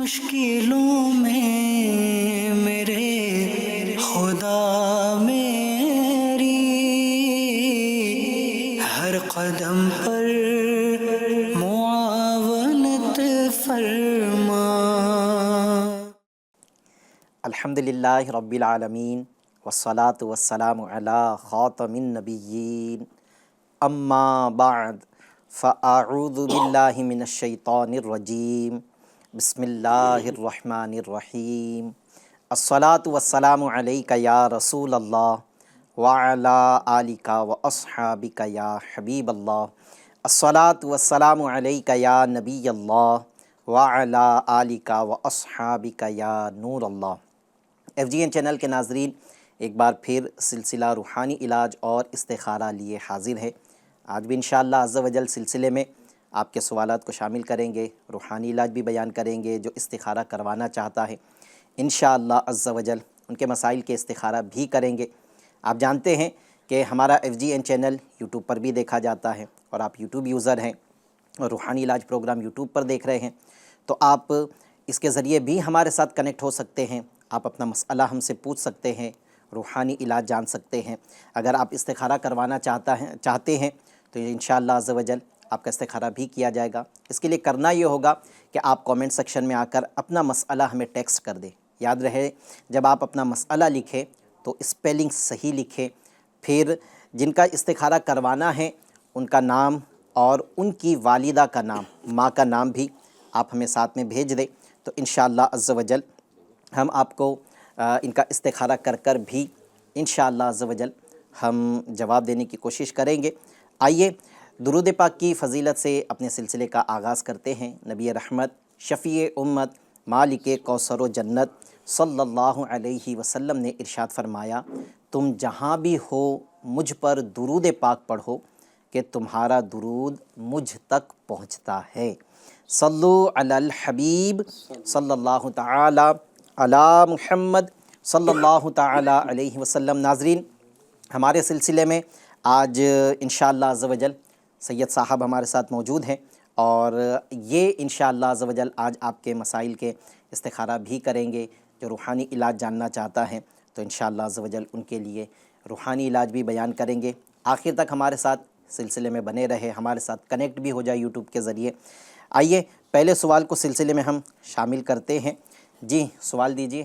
مشکلوں میں میرے خدا میری ہر قدم پر معاونت فرما۔ الحمدللہ رب العالمین والصلاة والسلام علی خاتم النبیین اما بعد فاعوذ باللہ من الشیطان الرجیم بسم اللہ الرحمن الرحیم الصلاة والسلام علیک یا رسول اللہ وعلی آلک واصحابک یا حبیب اللہ الصلاة والسلام علیک یا نبی اللہ وعلی آلک واصحابک یا نور اللہ۔ ایف جی این چینل کے ناظرین، ایک بار پھر سلسلہ روحانی علاج اور استخارہ لیے حاضر ہے۔ آج بھی انشاءاللہ عز و جل سلسلے میں آپ کے سوالات کو شامل کریں گے، روحانی علاج بھی بیان کریں گے۔ جو استخارہ کروانا چاہتا ہے انشاءاللہ عز و جل ان کے مسائل کے استخارہ بھی کریں گے۔ آپ جانتے ہیں کہ ہمارا F G N channel YouTube پر بھی دیکھا جاتا ہے، اور آپ یوٹیوب یوزر ہیں اور روحانی علاج پروگرام یوٹیوب پر دیکھ رہے ہیں، تو آپ اس کے ذریعے بھی ہمارے ساتھ کنیکٹ ہو سکتے ہیں۔ آپ اپنا مسئلہ ہم سے پوچھ سکتے ہیں، روحانی علاج جان سکتے ہیں۔ اگر آپ استخارہ کروانا چاہتے ہیں تو انشاءاللہ عز و جل آپ کا استخارہ بھی کیا جائے گا۔ اس کے لیے کرنا یہ ہوگا کہ آپ کومنٹ سیکشن میں آ کر اپنا مسئلہ ہمیں ٹیکسٹ کر دیں۔ یاد رہے، جب آپ اپنا مسئلہ لکھیں تو اسپیلنگ صحیح لکھیں، پھر جن کا استخارہ کروانا ہے ان کا نام اور ان کی والدہ کا نام، ماں کا نام بھی آپ ہمیں ساتھ میں بھیج دیں، تو انشاءاللہ عز و جل ہم آپ کو ان کا استخارہ کر بھی انشاءاللہ عز و جل ہم جواب دینے کی کوشش کریں گے۔ آئیے درود پاک کی فضیلت سے اپنے سلسلے کا آغاز کرتے ہیں۔ نبی رحمت، شفیع امت، مالک کوثر و جنت صلی اللہ علیہ وسلم نے ارشاد فرمایا، تم جہاں بھی ہو مجھ پر درود پاک پڑھو کہ تمہارا درود مجھ تک پہنچتا ہے۔ صلو علی الحبیب صلی اللہ تعالی علی محمد صلی اللہ تعالی علیہ وسلم۔ ناظرین، ہمارے سلسلے میں آج انشاءاللہ عز و جل سید صاحب ہمارے ساتھ موجود ہیں، اور یہ انشاءاللہ عز و جل آج آپ کے مسائل کے استخارہ بھی کریں گے۔ جو روحانی علاج جاننا چاہتا ہے تو انشاءاللہ عز و جل ان کے لیے روحانی علاج بھی بیان کریں گے۔ آخر تک ہمارے ساتھ سلسلے میں بنے رہے، ہمارے ساتھ کنیکٹ بھی ہو جائے یوٹیوب کے ذریعے۔ آئیے پہلے سوال کو سلسلے میں ہم شامل کرتے ہیں۔ جی سوال دیجیے۔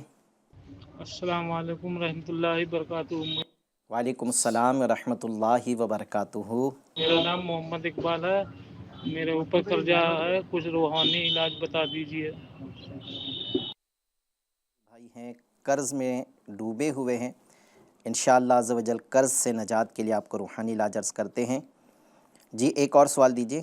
السلام علیکم رحمۃ اللہ وبرکاتہ۔ وعلیکم السلام ورحمۃ اللہ وبرکاتہ۔ میرا نام محمد اقبال ہے، میرے اوپر قرضہ ہے، کچھ روحانی علاج بتا دیجیے۔ بھائی ہیں قرض میں ڈوبے ہوئے ہیں، انشاءاللہ عز و جل قرض سے نجات کے لیے آپ کو روحانی علاج عرض کرتے ہیں۔ جی ایک اور سوال دیجیے۔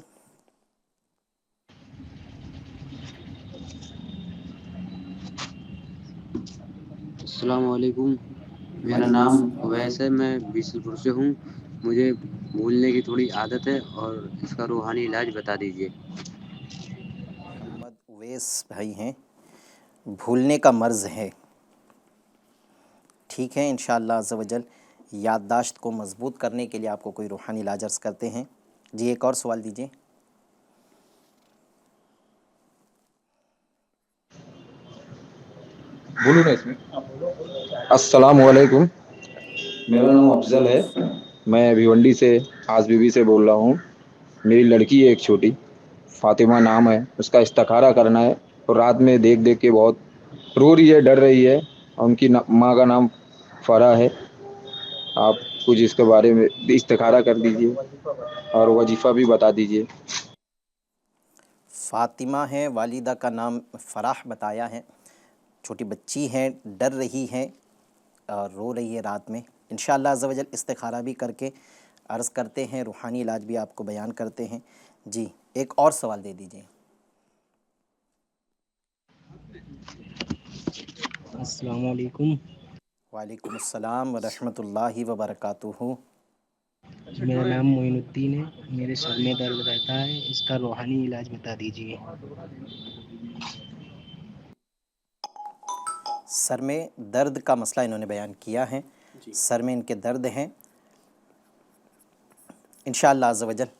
السلام علیکم، میرا نام اویس ہے، میں بیسل پور سے ہوں۔ مجھے بھولنے کی تھوڑی عادت ہے اور اس کا روحانی علاج بتا دیجیے۔ محمد اویس بھائی ہیں، بھولنے کا مرض ہے، ٹھیک ہے، انشاءاللہ عز و جل یادداشت کو مضبوط کرنے کے لیے آپ کو کوئی روحانی علاج عرض کرتے ہیں۔ جی ایک اور سوال دیجیے۔ بولو نا اس میں۔ السلام علیکم، میرا نام افضل ہے، میں بھیونڈی سے آس بی بی سے بول رہا ہوں۔ میری لڑکی ہے ایک چھوٹی، فاطمہ نام ہے، اس کا استخارہ کرنا ہے، اور رات میں دیکھ دیکھ کے بہت رو رہی ہے، ڈر رہی ہے، اور ان کی ماں کا نام فرح ہے۔ آپ کچھ اس کے بارے میں استخارہ کر دیجیے اور وظیفہ بھی بتا دیجیے۔ فاطمہ ہے، والدہ کا نام فرح بتایا ہے، چھوٹی بچی ہیں، ڈر رہی ہیں اور رو رہی ہے رات میں۔ انشاءاللہ عز و جل استخارہ بھی کر کے عرض کرتے ہیں، روحانی علاج بھی آپ کو بیان کرتے ہیں۔ جی ایک اور سوال دے دیجیے۔ السلام علیکم، وعلیکم السلام ورحمۃ اللہ وبرکاتہ۔ میرا نام معین الدین ہے، میرے سر میں درد رہتا ہے، اس کا روحانی علاج بتا دیجیے۔ سر میں درد کا مسئلہ انہوں نے بیان کیا ہے، سر میں ان کے درد ہیں، انشاءاللہ عز و جل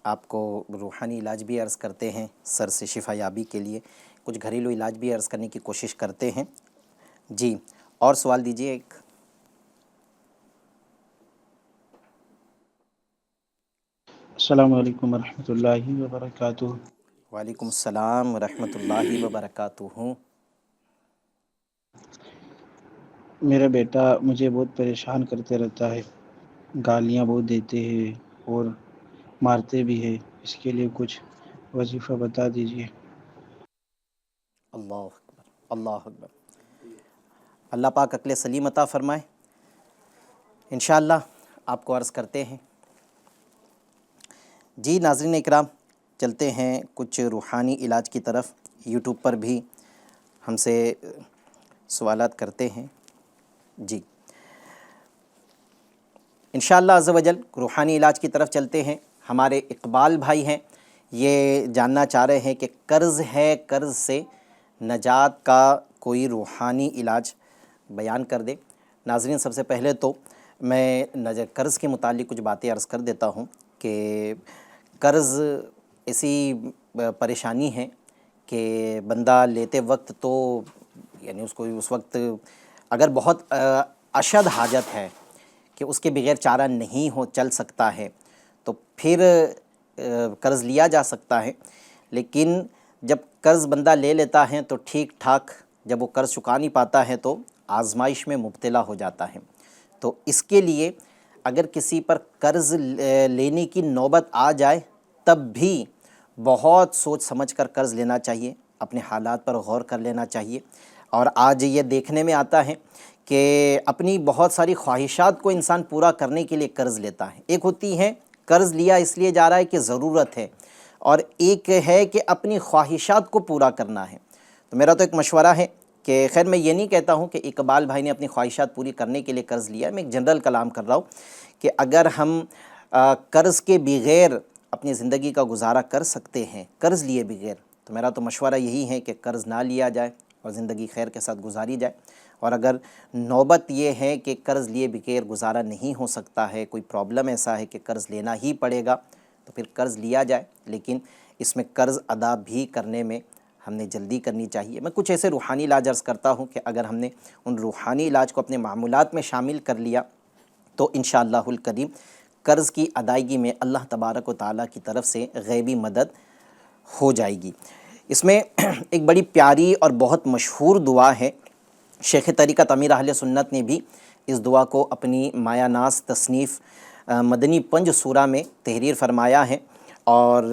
آپ کو روحانی علاج بھی عرض کرتے ہیں سر سے شفا یابی کے لیے۔ کچھ گھریلو علاج بھی عرض کرنے کی کوشش کرتے ہیں۔ جی اور سوال دیجیے ایک۔ السلام علیکم ورحمۃ اللہ وبرکاتہ۔ وعلیکم السلام ورحمۃ اللہ وبرکاتہ۔ میرا بیٹا مجھے بہت پریشان کرتے رہتا ہے، گالیاں بہت دیتے ہیں اور مارتے بھی ہے، اس کے لیے کچھ وظیفہ بتا دیجیے۔ اللہ اکبر، اللہ اکبر۔ اللہ پاک عقل سلیم عطا فرمائے۔ انشاءاللہ آپ کو عرض کرتے ہیں۔ جی ناظرین اکرام، چلتے ہیں کچھ روحانی علاج کی طرف۔ یوٹیوب پر بھی ہم سے سوالات کرتے ہیں۔ جی انشاءاللہ عز و جل روحانی علاج کی طرف چلتے ہیں۔ ہمارے اقبال بھائی ہیں، یہ جاننا چاہ رہے ہیں کہ قرض ہے، قرض سے نجات کا کوئی روحانی علاج بیان کر دے۔ ناظرین سب سے پہلے تو میں قرض کے متعلق کچھ باتیں عرض کر دیتا ہوں کہ قرض ایسی پریشانی ہے کہ بندہ لیتے وقت تو یعنی اس کو اس وقت اگر بہت اشد حاجت ہے کہ اس کے بغیر چارہ نہیں چل سکتا ہے تو پھر قرض لیا جا سکتا ہے، لیکن جب قرض بندہ لے لیتا ہے تو ٹھیک ٹھاک جب وہ قرض چکا نہیں پاتا ہے تو آزمائش میں مبتلا ہو جاتا ہے۔ تو اس کے لیے اگر کسی پر قرض لینے کی نوبت آ جائے تب بھی بہت سوچ سمجھ کر قرض لینا چاہیے، اپنے حالات پر غور کر لینا چاہیے۔ اور آج یہ دیکھنے میں آتا ہے کہ اپنی بہت ساری خواہشات کو انسان پورا کرنے کے لیے قرض لیتا ہے۔ ایک ہوتی ہے قرض لیا اس لیے جا رہا ہے کہ ضرورت ہے، اور ایک ہے کہ اپنی خواہشات کو پورا کرنا ہے۔ تو میرا تو ایک مشورہ ہے کہ خیر میں یہ نہیں کہتا ہوں کہ اقبال بھائی نے اپنی خواہشات پوری کرنے کے لیے قرض لیا ہے، میں ایک جنرل کلام کر رہا ہوں کہ اگر ہم قرض کے بغیر اپنی زندگی کا گزارا کر سکتے ہیں، قرض لیے بغیر، تو میرا تو مشورہ یہی ہے کہ قرض نہ لیا جائے اور زندگی خیر کے ساتھ گزاری جائے۔ اور اگر نوبت یہ ہے کہ قرض لیے بغیر گزارا نہیں ہو سکتا ہے، کوئی پرابلم ایسا ہے کہ قرض لینا ہی پڑے گا، تو پھر قرض لیا جائے، لیکن اس میں قرض ادا بھی کرنے میں ہم نے جلدی کرنی چاہیے۔ میں کچھ ایسے روحانی علاج عرض کرتا ہوں کہ اگر ہم نے ان روحانی علاج کو اپنے معمولات میں شامل کر لیا تو انشاءاللہ الکریم قرض کی ادائیگی میں اللہ تبارک و تعالیٰ کی طرف سے غیبی مدد ہو جائے گی۔ اس میں ایک بڑی پیاری اور بہت مشہور دعا ہے، شیخ طریقت امیر اہل سنت نے بھی اس دعا کو اپنی مایہ ناز تصنیف مدنی پنج سورہ میں تحریر فرمایا ہے، اور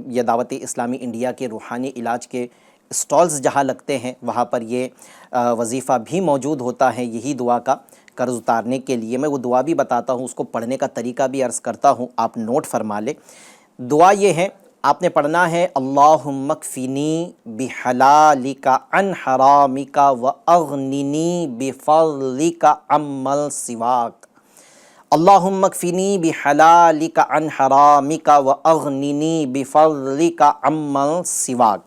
یہ دعوت اسلامی انڈیا کے روحانی علاج کے اسٹالز جہاں لگتے ہیں وہاں پر یہ وظیفہ بھی موجود ہوتا ہے یہی دعا کا قرض اتارنے کے لیے۔ میں وہ دعا بھی بتاتا ہوں، اس کو پڑھنے کا طریقہ بھی عرض کرتا ہوں، آپ نوٹ فرما لیں۔ دعا یہ ہے، آپ نے پڑھنا ہے اللہم اکفنی بحلالک عن حرامک واغننی بفضلک عمن سواک۔ اللہم اکفنی بحلالک عن حرامک واغننی بفضلک عمن سواک۔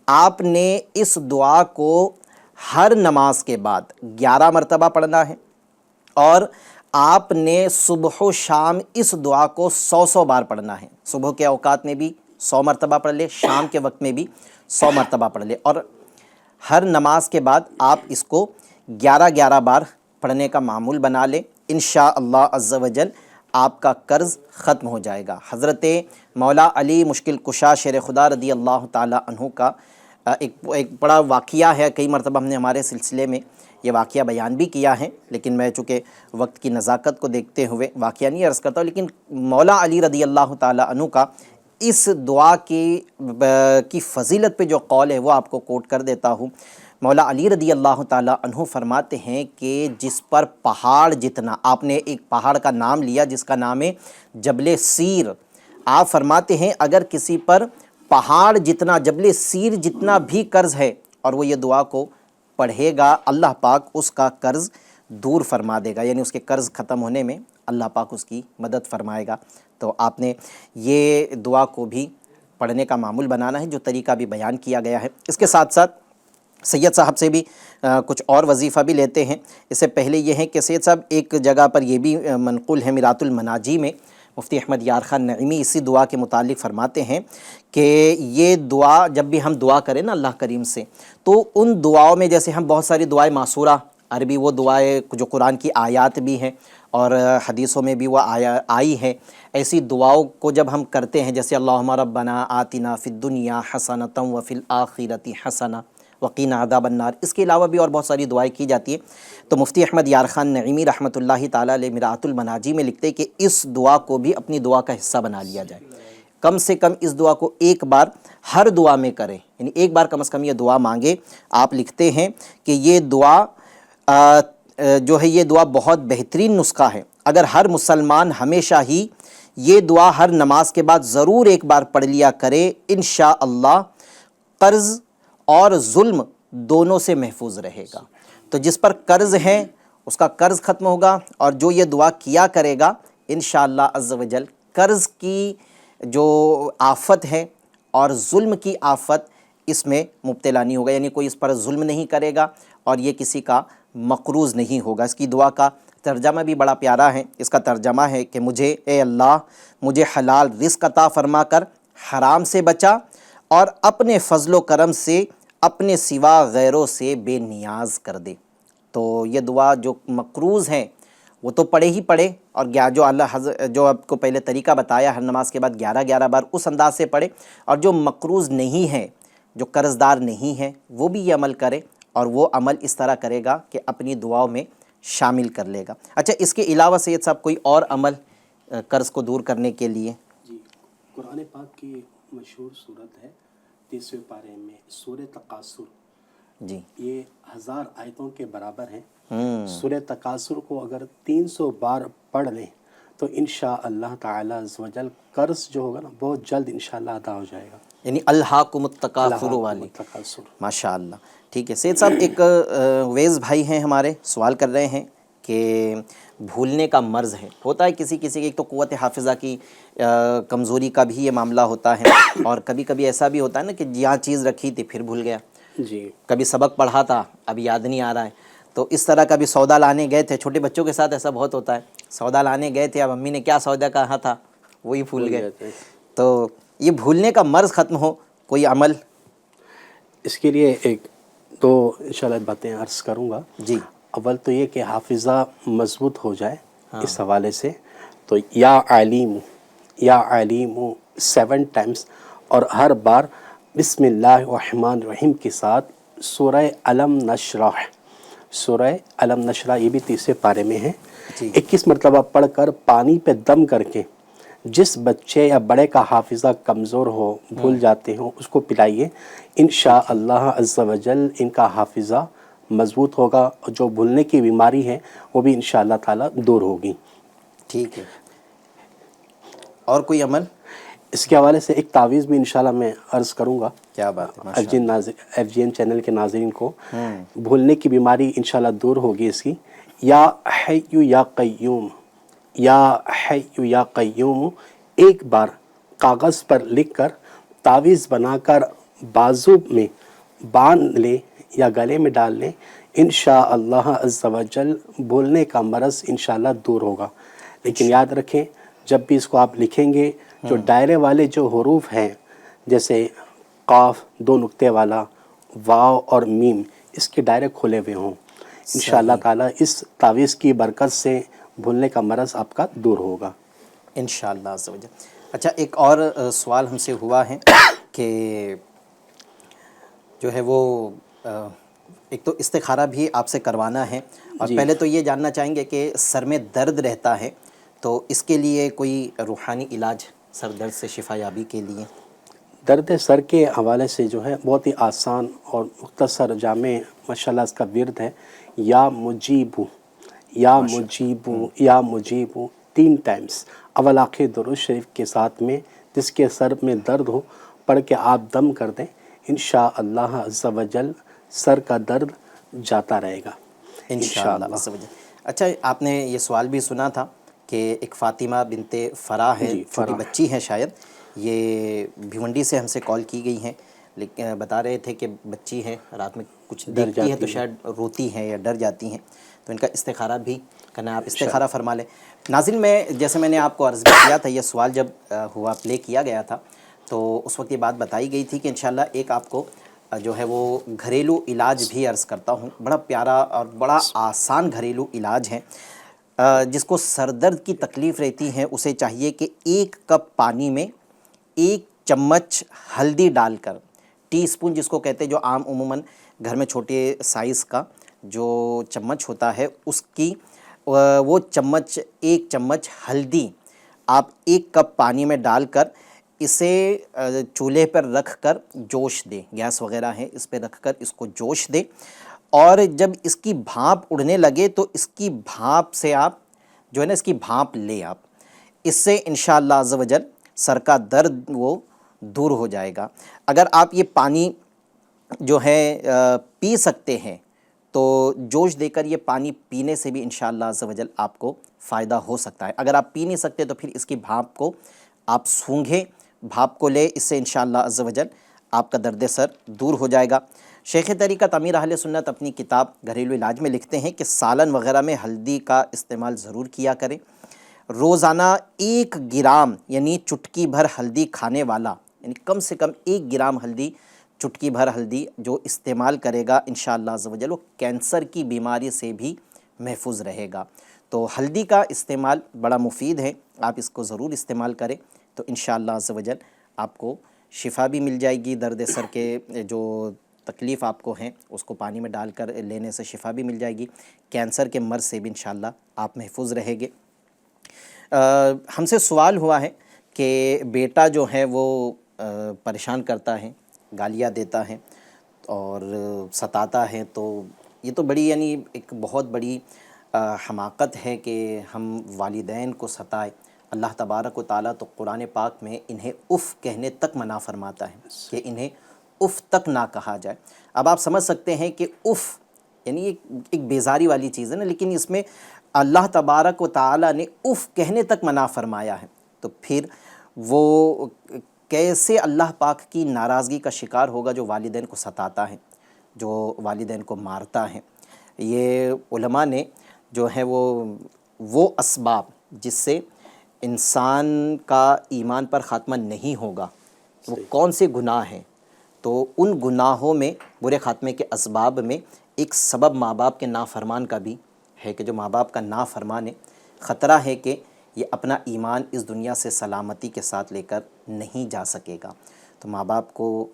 آپ نے اس دعا کو ہر نماز کے بعد 11 مرتبہ پڑھنا ہے، اور آپ نے صبح و شام اس دعا کو 100 بار پڑھنا ہے۔ صبح کے اوقات میں بھی 100 مرتبہ پڑھ لے، شام کے وقت میں بھی 100 مرتبہ پڑھ لے، اور ہر نماز کے بعد آپ اس کو 11 بار پڑھنے کا معمول بنا لیں۔ انشاءاللہ عز و جل آپ کا قرض ختم ہو جائے گا۔ حضرت مولا علی مشکل کشا شیر خدا رضی اللہ تعالی عنہ کا ایک بڑا واقعہ ہے، کئی مرتبہ ہم نے ہمارے سلسلے میں یہ واقعہ بیان بھی کیا ہے، لیکن میں چونکہ وقت کی نزاکت کو دیکھتے ہوئے واقعہ نہیں عرض کرتا ہوں، لیکن مولا علی رضی اللہ تعالی عنہ کا اس دعا کی فضیلت پہ جو قول ہے وہ آپ کو کوٹ کر دیتا ہوں۔ مولا علی رضی اللہ تعالی عنہ فرماتے ہیں کہ جس پر پہاڑ جتنا، آپ نے ایک پہاڑ کا نام لیا جس کا نام ہے جبل سیر، آپ فرماتے ہیں اگر کسی پر پہاڑ جتنا، جبل سیر جتنا بھی قرض ہے اور وہ یہ دعا کو پڑھے گا، اللہ پاک اس کا قرض دور فرما دے گا، یعنی اس کے قرض ختم ہونے میں اللہ پاک اس کی مدد فرمائے گا۔ تو آپ نے یہ دعا کو بھی پڑھنے کا معمول بنانا ہے جو طریقہ بھی بیان کیا گیا ہے۔ اس کے ساتھ ساتھ سید صاحب سے بھی کچھ اور وظیفہ بھی لیتے ہیں۔ اس سے پہلے یہ ہے کہ سید صاحب ایک جگہ پر یہ بھی منقول ہے، میرات المناجی میں مفتی احمد یار خان نعیمی اسی دعا کے متعلق فرماتے ہیں کہ یہ دعا جب بھی ہم دعا کریں نا اللہ کریم سے، تو ان دعاؤں میں جیسے ہم بہت ساری دعائیں معصورہ، عربی وہ دعائیں جو قرآن کی آیات بھی ہیں اور حدیثوں میں بھی وہ آئی ہے، ایسی دعاؤں کو جب ہم کرتے ہیں جیسے اللہم ربنا آتنا فی الدنیا حسنۃ وفی الآخرۃ حسنہ وقینا عذاب النار، اس کے علاوہ بھی اور بہت ساری دعائیں کی جاتی ہیں۔ تو مفتی احمد یار خان نعیمی رحمۃ اللہ تعالیٰ علیہ مرآۃ المناجی میں لکھتے ہیں کہ اس دعا کو بھی اپنی دعا کا حصہ بنا لیا جائے، کم سے کم اس دعا کو ایک بار ہر دعا میں کریں، یعنی ایک بار کم از کم یہ دعا مانگے۔ آپ لکھتے ہیں کہ یہ دعا جو ہے یہ دعا بہت بہترین نسخہ ہے، اگر ہر مسلمان ہمیشہ ہی یہ دعا ہر نماز کے بعد ضرور ایک بار پڑھ لیا کرے، انشاءاللہ قرض اور ظلم دونوں سے محفوظ رہے گا۔ تو جس پر قرض ہے اس کا قرض ختم ہوگا، اور جو یہ دعا کیا کرے گا انشاءاللہ عز و جل قرض کی جو آفت ہے اور ظلم کی آفت اس میں مبتلا نہیں ہوگا، یعنی کوئی اس پر ظلم نہیں کرے گا اور یہ کسی کا مقروض نہیں ہوگا۔ اس کی دعا کا ترجمہ بھی بڑا پیارا ہے، اس کا ترجمہ ہے کہ مجھے اے اللہ مجھے حلال رزق عطا فرما کر حرام سے بچا، اور اپنے فضل و کرم سے اپنے سوا غیروں سے بے نیاز کر دے۔ تو یہ دعا جو مقروض ہیں وہ تو پڑھے ہی پڑھے، اور جو اللہ جو آپ کو پہلے طریقہ بتایا ہر نماز کے بعد 11 بار اس انداز سے پڑھے، اور جو مقروض نہیں ہے، جو قرض دار نہیں ہے، وہ بھی یہ عمل کرے، اور وہ عمل اس طرح کرے گا کہ اپنی دعاؤں میں شامل کر لے گا۔ اچھا، اس کے علاوہ سید صاحب کوئی اور عمل قرض کو دور کرنے کے لیے؟ جی، قرآن پاک کی مشہور صورت ہے 30ویں پارے میں سورہ تکاثر، جی، یہ 1000 آیتوں کے برابر ہیں۔ سورہ تکاثر کو اگر 300 بار پڑھ لیں تو انشاءاللہ تعالی عز و جل قرض جو ہوگا نا بہت جلد انشاءاللہ ادا ہو جائے گا۔ یعنی الہاکم التکاثر والی، ماشاءاللہ۔ ٹھیک ہے سید صاحب، ایک ویز بھائی ہیں ہمارے، سوال کر رہے ہیں کہ بھولنے کا مرض ہے، ہوتا ہے کسی کی، ایک تو قوت حافظہ کی کمزوری کا بھی یہ معاملہ ہوتا ہے، اور کبھی کبھی ایسا بھی ہوتا ہے نا کہ جہاں چیز رکھی تھی پھر بھول گیا، جی، کبھی سبق پڑھا تھا اب یاد نہیں آ رہا ہے۔ تو اس طرح کبھی سودا لانے گئے تھے، چھوٹے بچوں کے ساتھ ایسا بہت ہوتا ہے، سودا لانے گئے تھے، اب امی نے کیا سودا کہا تھا وہی بھول گئے۔ تو یہ بھولنے کا مرض ختم ہو، کوئی عمل؟ اس کے لیے ایک دو انشاءاللہ باتیں عرض کروں گا۔ جی، اول تو یہ کہ حافظہ مضبوط ہو جائے اس حوالے سے، تو یا علیم 7 ٹائمز، اور ہر بار بسم اللہ الرحمن الرحیم کے ساتھ سورہ علم نشرح یہ بھی 30ویں پارے میں ہے، 21 مرتبہ پڑھ کر پانی پہ دم کر کے جس بچے یا بڑے کا حافظہ کمزور ہو، بھول جاتے ہوں، اس کو پلائیے، انشاءاللہ عز و جل ان کا حافظہ مضبوط ہوگا، اور جو بھولنے کی بیماری ہے وہ بھی انشاءاللہ تعالی دور ہوگی۔ ٹھیک ہے، اور کوئی عمل؟ اس کے حوالے سے ایک تعویذ بھی انشاءاللہ میں عرض کروں گا، کیا بات ہے، ایف جی این چینل کے ناظرین کو بھولنے کی بیماری انشاءاللہ دور ہوگی اس کی۔ یا حی یا قیوم، یا حی یا قیوم ایک بار کاغذ پر لکھ کر تعویذ بنا کر بازو میں باندھ لیں یا گلے میں ڈال لیں، انشاءاللہ عز و جل بھولنے کا مرض انشاءاللہ دور ہوگا۔ لیکن یاد رکھیں، جب بھی اس کو آپ لکھیں گے، جو دائرے والے جو حروف ہیں جیسے قاف 2 نقطے والا، واو اور میم، اس کے دائرے کھلے ہوئے ہوں، انشاءاللہ تعالی اس تعویذ کی برکت سے بھولنے کا مرض آپ کا دور ہوگا انشاءاللہ عز و جل۔ اچھا، ایک اور سوال ہم سے ہوا ہے کہ جو ہے وہ ایک تو استخارہ بھی آپ سے کروانا ہے، اور پہلے تو یہ جاننا چاہیں گے کہ سر میں درد رہتا ہے، تو اس کے لیے کوئی روحانی علاج سر درد سے شفا یابی کے لیے؟ درد سر کے حوالے سے جو ہے بہت ہی آسان اور مختصر جامع ماشاءاللہ اس کا ورد ہے، یا مجیبو، یا مجیبو، یا مجیبو 3 ٹائمز، اول آخر درود شریف کے ساتھ میں، جس کے سر میں درد ہو پڑھ کے آپ دم کر دیں، انشاءاللہ عز و جل سر کا درد جاتا رہے گا انشاءاللہ عز و جل۔ اچھا، آپ نے یہ سوال بھی سنا تھا کہ ایک فاطمہ بنت فرا ہے، چھوٹی بچی ہے شاید، یہ بھیونڈی سے ہم سے کال کی گئی ہیں، لیکن بتا رہے تھے کہ بچی ہے، رات میں کچھ دیکھتی ہے تو شاید روتی ہے یا ڈر جاتی ہیں، تو ان کا استخارہ بھی کرنا ہے، آپ استخارہ فرما لیں۔ ناظرین، جیسے میں نے آپ کو عرض بھی کیا تھا، یہ سوال جب ہوا پلے کیا گیا تھا تو اس وقت یہ بات بتائی گئی تھی کہ انشاءاللہ ایک آپ کو جو ہے وہ گھریلو علاج بھی عرض کرتا ہوں، بڑا پیارا اور بڑا آسان گھریلو علاج ہے۔ جس کو سر درد کی تکلیف رہتی ہے اسے چاہیے کہ 1 کپ پانی میں 1 چمچ ہلدی ڈال کر، ٹی اسپون جس کو کہتے ہیں، جو عام عموماً گھر میں چھوٹے سائز کا جو چمچ ہوتا ہے اس کی وہ چمچ، 1 چمچ ہلدی آپ 1 کپ پانی میں ڈال کر اسے چولہے پر رکھ کر جوش دیں، گیس وغیرہ ہے اس پہ رکھ کر اس کو جوش دیں، اور جب اس کی بھاپ اڑنے لگے تو اس کی بھاپ سے آپ جو ہے نا، اس کی بھاپ لیں آپ، اس سے انشاءاللہ عز و جل سر کا درد وہ دور ہو جائے گا۔ اگر آپ یہ پانی جو ہے پی سکتے ہیں تو جوش دے کر یہ پانی پینے سے بھی انشاءاللہ عز و جل آپ کو فائدہ ہو سکتا ہے۔ اگر آپ پی نہیں سکتے تو پھر اس کی بھاپ کو آپ سونگھیں، بھاپ کو لے، اس سے انشاءاللہ عز و جل آپ کا درد سر دور ہو جائے گا۔ شیخ طریقت امیر اہل سنت اپنی کتاب گھریلو علاج میں لکھتے ہیں کہ سالن وغیرہ میں ہلدی کا استعمال ضرور کیا کریں۔ روزانہ 1 گرام یعنی چٹکی بھر ہلدی کھانے والا، یعنی کم سے کم 1 گرام ہلدی، چٹکی بھر ہلدی جو استعمال کرے گا انشاءاللہ عز و جل وہ کینسر کی بیماری سے بھی محفوظ رہے گا۔ تو ہلدی کا استعمال بڑا مفید ہے، آپ اس کو ضرور استعمال کریں تو انشاءاللہ عز و جل آپ کو شفا بھی مل جائے گی، درد سر کے جو تکلیف آپ کو ہیں اس کو پانی میں ڈال کر لینے سے شفا بھی مل جائے گی، کینسر کے مرض سے بھی انشاءاللہ آپ محفوظ رہیں گے۔ ہم سے سوال ہوا ہے کہ بیٹا جو ہے وہ پریشان کرتا ہے، گالیاں دیتا ہے اور ستاتا ہے، تو یہ تو بڑی یعنی ایک بہت بڑی حماقت ہے کہ ہم والدین کو ستائیں۔ اللہ تبارک و تعالیٰ تو قرآن پاک میں انہیں اف کہنے تک منع فرماتا ہے کہ انہیں اف تک نہ کہا جائے۔ اب آپ سمجھ سکتے ہیں کہ اف یعنی ایک بیزاری والی چیز ہے نا، لیکن اس میں اللہ تبارک و تعالیٰ نے اف کہنے تک منع فرمایا ہے، تو پھر وہ کیسے اللہ پاک کی ناراضگی کا شکار ہوگا جو والدین کو ستاتا ہے، جو والدین کو مارتا ہے۔ یہ علماء نے جو ہے وہ اسباب جس سے انسان کا ایمان پر خاتمہ نہیں ہوگا وہ کون سے گناہ ہیں، تو ان گناہوں میں برے خاتمے کے اسباب میں ایک سبب ماں باپ کے نافرمان کا بھی ہے کہ جو ماں باپ کا نافرمان ہے، خطرہ ہے کہ یہ اپنا ایمان اس دنیا سے سلامتی کے ساتھ لے کر نہیں جا سکے گا۔ تو ماں باپ کو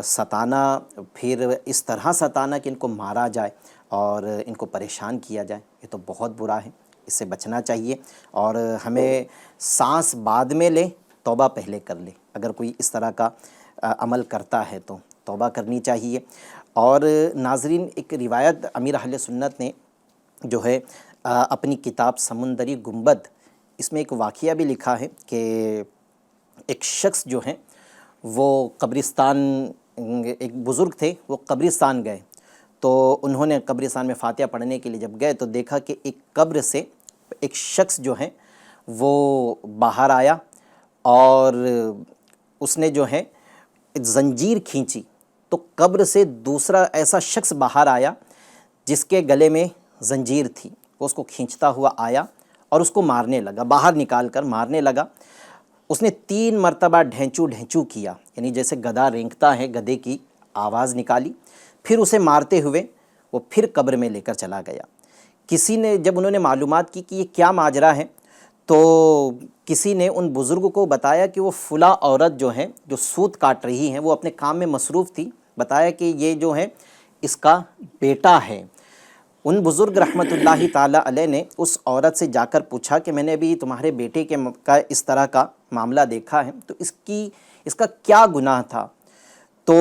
ستانا، پھر اس طرح ستانا کہ ان کو مارا جائے اور ان کو پریشان کیا جائے، یہ تو بہت برا ہے، اس سے بچنا چاہیے، اور ہمیں سانس بعد میں لے، توبہ پہلے کر لے۔ اگر کوئی اس طرح کا عمل کرتا ہے تو توبہ کرنی چاہیے۔ اور ناظرین، ایک روایت امیر اہل سنت نے جو ہے اپنی کتاب سمندری گنبد، اس میں ایک واقعہ بھی لکھا ہے کہ ایک شخص جو ہیں وہ قبرستان، ایک بزرگ تھے، وہ قبرستان گئے، تو انہوں نے قبرستان میں فاتحہ پڑھنے کے لیے جب گئے تو دیکھا کہ ایک قبر سے ایک شخص جو ہے وہ باہر آیا، اور اس نے جو ہے زنجیر کھینچی، تو قبر سے دوسرا ایسا شخص باہر آیا جس کے گلے میں زنجیر تھی، وہ اس کو کھینچتا ہوا آیا اور اس کو مارنے لگا، باہر نکال کر مارنے لگا۔ اس نے 3 مرتبہ ڈھینچو ڈھینچو کیا، یعنی جیسے گدھا رینگتا ہے، گدھے کی آواز نکالی، پھر اسے مارتے ہوئے وہ پھر قبر میں لے کر چلا گیا۔ کسی نے جب انہوں نے معلومات کی کہ یہ کیا ماجرا ہے، تو کسی نے ان بزرگ کو بتایا کہ وہ فلاں عورت جو ہے جو سوت کاٹ رہی ہے، وہ اپنے کام میں مصروف تھی، بتایا کہ یہ جو ہے اس کا بیٹا ہے۔ ان بزرگ رحمۃ اللہ تعالیٰ علیہ نے اس عورت سے جا کر پوچھا کہ میں نے ابھی تمہارے بیٹے کا اس طرح کا معاملہ دیکھا ہے، تو اس کا کیا گناہ تھا؟ تو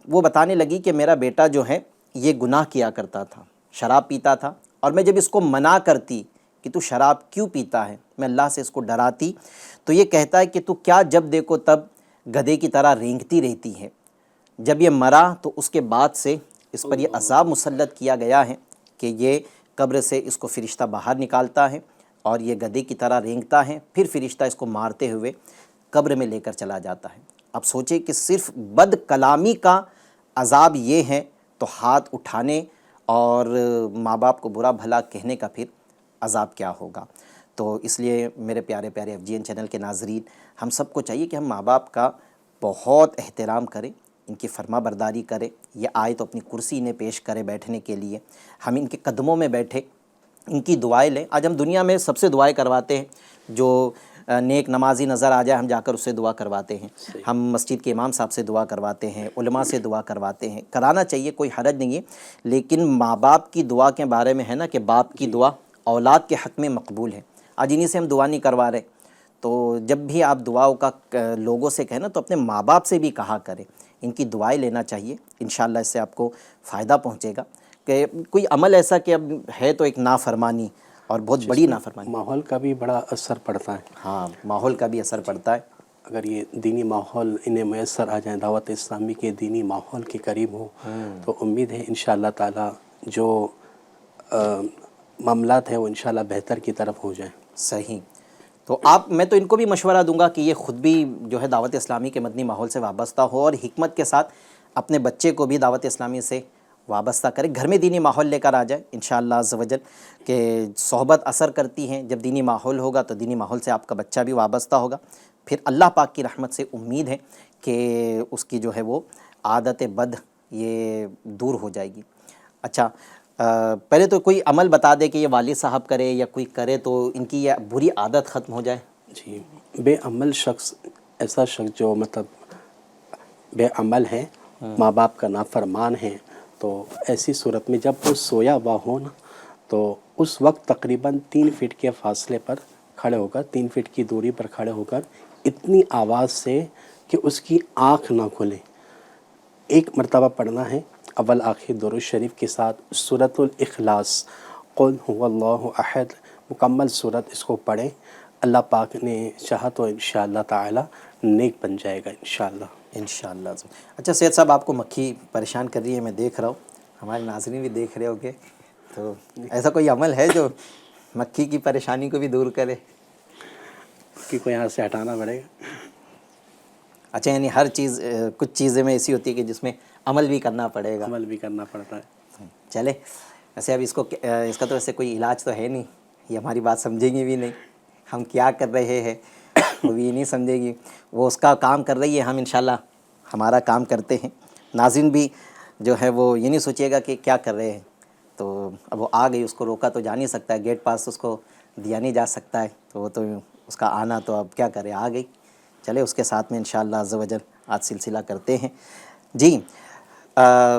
وہ بتانے لگی کہ میرا بیٹا جو ہے یہ گناہ کیا کرتا تھا، شراب پیتا تھا، اور میں جب اس کو منع کرتی کہ تو شراب کیوں پیتا ہے، میں اللہ سے اس کو ڈراتی، تو یہ کہتا ہے کہ تو کیا جب دیکھو تب گدھے کی طرح رینگتی رہتی ہے۔ جب یہ مرا تو اس کے بعد سے اس پر یہ عذاب مسلط کیا گیا ہے کہ یہ قبر سے اس کو فرشتہ باہر نکالتا ہے اور یہ گدھے کی طرح رینگتا ہے، پھر فرشتہ اس کو مارتے ہوئے قبر میں لے کر چلا جاتا ہے۔ اب سوچیں کہ صرف بد کلامی کا عذاب یہ ہے تو ہاتھ اٹھانے اور ماں باپ کو برا بھلا کہنے کا پھر عذاب کیا ہوگا۔ تو اس لیے میرے پیارے پیارے FGN چینل کے ناظرین، ہم سب کو چاہیے کہ ہم ماں باپ کا بہت احترام کریں، ان کی فرما برداری کریں۔ یہ آئے تو اپنی کرسی انہیں پیش کرے بیٹھنے کے لیے، ہم ان کے قدموں میں بیٹھے، ان کی دعائیں لیں۔ آج ہم دنیا میں سب سے دعائیں کرواتے ہیں، جو نیک نمازی نظر آ جائے ہم جا کر اس سے دعا کرواتے ہیں، ہم مسجد کے امام صاحب سے دعا کرواتے ہیں، علماء سے دعا کرواتے ہیں، کرانا چاہیے، کوئی حرج نہیں ہے۔ لیکن ماں باپ کی دعا کے بارے میں ہے نا کہ باپ کی دعا اولاد کے حق میں مقبول ہے۔ آج انہی سے ہم دعا نہیں کروا رہے، تو جب بھی آپ دعاؤں کا لوگوں سے کہنا تو اپنے ماں باپ سے بھی کہا کریں، ان کی دعائیں لینا چاہیے، انشاءاللہ اس سے آپ کو فائدہ پہنچے گا۔ کہ کوئی عمل ایسا کہ اب ہے تو ایک نافرمانی اور بہت بڑی نافرمانی، ماحول کا بھی بڑا اثر پڑتا ہے۔ ہاں ماحول کا بھی اثر پڑتا ہے۔ اگر یہ دینی ماحول انہیں میسر آ جائیں، دعوت اسلامی کے دینی ماحول کے قریب ہو، تو امید ہے انشاءاللہ تعالی جو معاملات ہیں وہ انشاءاللہ بہتر کی طرف ہو جائیں۔ صحیح۔ تو میں تو ان کو بھی مشورہ دوں گا کہ یہ خود بھی جو ہے دعوت اسلامی کے مدنی ماحول سے وابستہ ہو اور حکمت کے ساتھ اپنے بچے کو بھی دعوت اسلامی سے وابستہ کرے، گھر میں دینی ماحول لے کر آ جائے انشاءاللہ عز و جل، کہ صحبت اثر کرتی ہیں، جب دینی ماحول ہوگا تو دینی ماحول سے آپ کا بچہ بھی وابستہ ہوگا، پھر اللہ پاک کی رحمت سے امید ہے کہ اس کی جو ہے وہ عادت بد یہ دور ہو جائے گی۔ اچھا، پہلے تو کوئی عمل بتا دے کہ یہ والد صاحب کرے یا کوئی کرے تو ان کی یہ بری عادت ختم ہو جائے۔ جی، بے عمل شخص، ایسا شخص جو مطلب بے عمل ہے، ماں باپ کا نافرمان ہے، تو ایسی صورت میں جب وہ سویا ہوا ہو نا، تو اس وقت تقریباً 3 فٹ کے فاصلے پر کھڑے ہو کر، 3 فٹ کی دوری پر کھڑے ہو کر اتنی آواز سے کہ اس کی آنکھ نہ کھلے، ایک مرتبہ پڑھنا ہے، اول آخر درود شریف کے ساتھ سورۃ الاخلاص، قل هو اللہ احد، مکمل سورت اس کو پڑھیں، اللہ پاک نے چاہا تو انشاءاللہ تعالی نیک بن جائے گا انشاءاللہ۔ انشاءاللہ۔ اچھا سید صاحب، آپ کو مکھی پریشان کر رہی ہے، میں دیکھ رہا ہوں، ہمارے ناظرین بھی دیکھ رہے ہو گے، تو ایسا کوئی عمل ہے جو مکھی کی پریشانی کو بھی دور کرے؟ کہ کوئی یہاں سے ہٹانا پڑے گا۔ اچھا، یعنی ہر چیز، کچھ چیزیں میں ایسی ہوتی ہے کہ جس میں عمل بھی کرنا پڑے گا۔ عمل بھی کرنا پڑتا ہے۔ چلے، ویسے اب اس کا تو ویسے کوئی علاج تو ہے نہیں، یہ ہماری بات سمجھیں گی بھی نہیں، ہم کیا کر رہے ہیں وہ بھی نہیں سمجھے گی، وہ اس کا کام کر رہی ہے، ہم انشاءاللہ ہمارا کام کرتے ہیں۔ ناظرین بھی جو ہے وہ یہ نہیں سوچے گا کہ کیا کر رہے ہیں، تو اب وہ آ گئی، اس کو روکا تو جا نہیں سکتا ہے، گیٹ پاس اس کو دیا نہیں جا سکتا ہے، تو وہ تو اس کا آنا تو اب کیا کرے، آ گئی۔ چلے، اس کے ساتھ میں انشاءاللہ عز و جل آج سلسلہ کرتے ہیں۔ جی،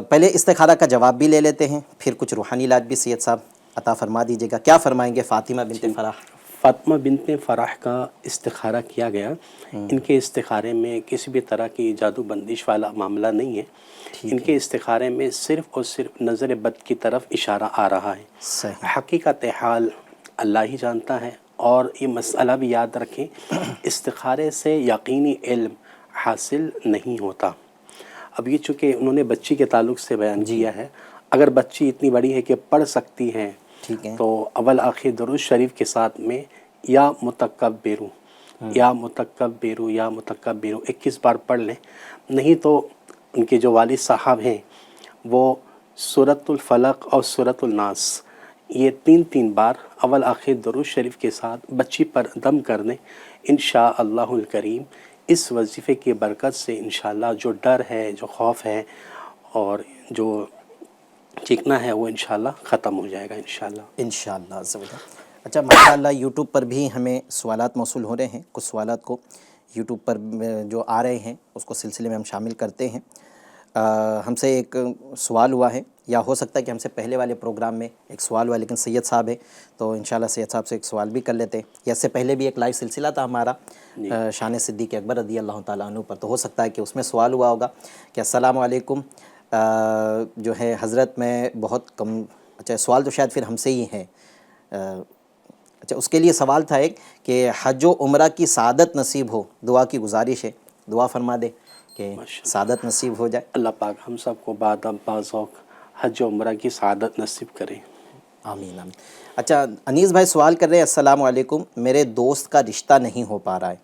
پہلے استخارہ کا جواب بھی لے لیتے ہیں، پھر کچھ روحانی علاج بھی سید صاحب عطا فرما دیجیے گا۔ کیا فرمائیں گے فاطمہ بنت فرح؟ فاطمہ بنت فرح کا استخارہ کیا گیا، ان کے استخارے میں کسی بھی طرح کی جادو بندش والا معاملہ نہیں ہے، ان کے استخارے میں صرف اور صرف نظر بد کی طرف اشارہ آ رہا ہے۔ صحیح۔ حقیقت حال اللہ ہی جانتا ہے، اور یہ مسئلہ بھی یاد رکھیں، استخارے سے یقینی علم حاصل نہیں ہوتا۔ اب یہ چونکہ انہوں نے بچی کے تعلق سے بیان کیا ہے، اگر بچی اتنی بڑی ہے کہ پڑھ سکتی ہے، ٹھیک ہے، تو اول آخر درود شریف کے ساتھ میں یا متکبرو یا متکبرو یا متکبرو 21 بار پڑھ لیں، نہیں تو ان کے جو والد صاحب ہیں وہ سورۃ الفلق اور سورۃ الناس یہ 3 بار اول آخر درود شریف کے ساتھ بچی پر دم کر دیں، انشاءاللہ الکریم اس وظیفے کی برکت سے انشاءاللہ جو ڈر ہے، جو خوف ہے اور جو چیخنا ہے، وہ انشاءاللہ ختم ہو جائے گا انشاءاللہ۔ انشاءاللہ عز و جل۔ اچھا، ماشاءاللہ یوٹیوب پر بھی ہمیں سوالات موصول ہو رہے ہیں، کچھ سوالات کو یوٹیوب پر جو آ رہے ہیں اس کو سلسلے میں ہم شامل کرتے ہیں۔ ہم سے ایک سوال ہوا ہے، یا ہو سکتا ہے کہ ہم سے پہلے والے پروگرام میں ایک سوال ہوا، لیکن سید صاحب ہے تو انشاءاللہ سید صاحب سے ایک سوال بھی کر لیتے ہیں، یا اس سے پہلے بھی ایک لائیو سلسلہ تھا ہمارا شان صدیق اکبر رضی اللہ تعالیٰ عنہ پر، تو ہو سکتا ہے کہ اس میں سوال ہوا ہوگا کہ السلام علیکم، جو ہے حضرت میں بہت کم، اچھا سوال تو شاید پھر ہم سے ہی ہے، اچھا اس کے لیے سوال تھا ایک کہ حج و عمرہ کی سعادت نصیب ہو، دعا کی گزارش ہے، دعا فرما دے کہ سعادت نصیب ہو جائے۔ اللہ پاک ہم سب کو بعد ذوق حج و عمرہ کی سعادت نصیب کرے، آمین آمین۔ اچھا، انیس بھائی سوال کر رہے ہیں، السلام علیکم، میرے دوست کا رشتہ نہیں ہو پا رہا ہے،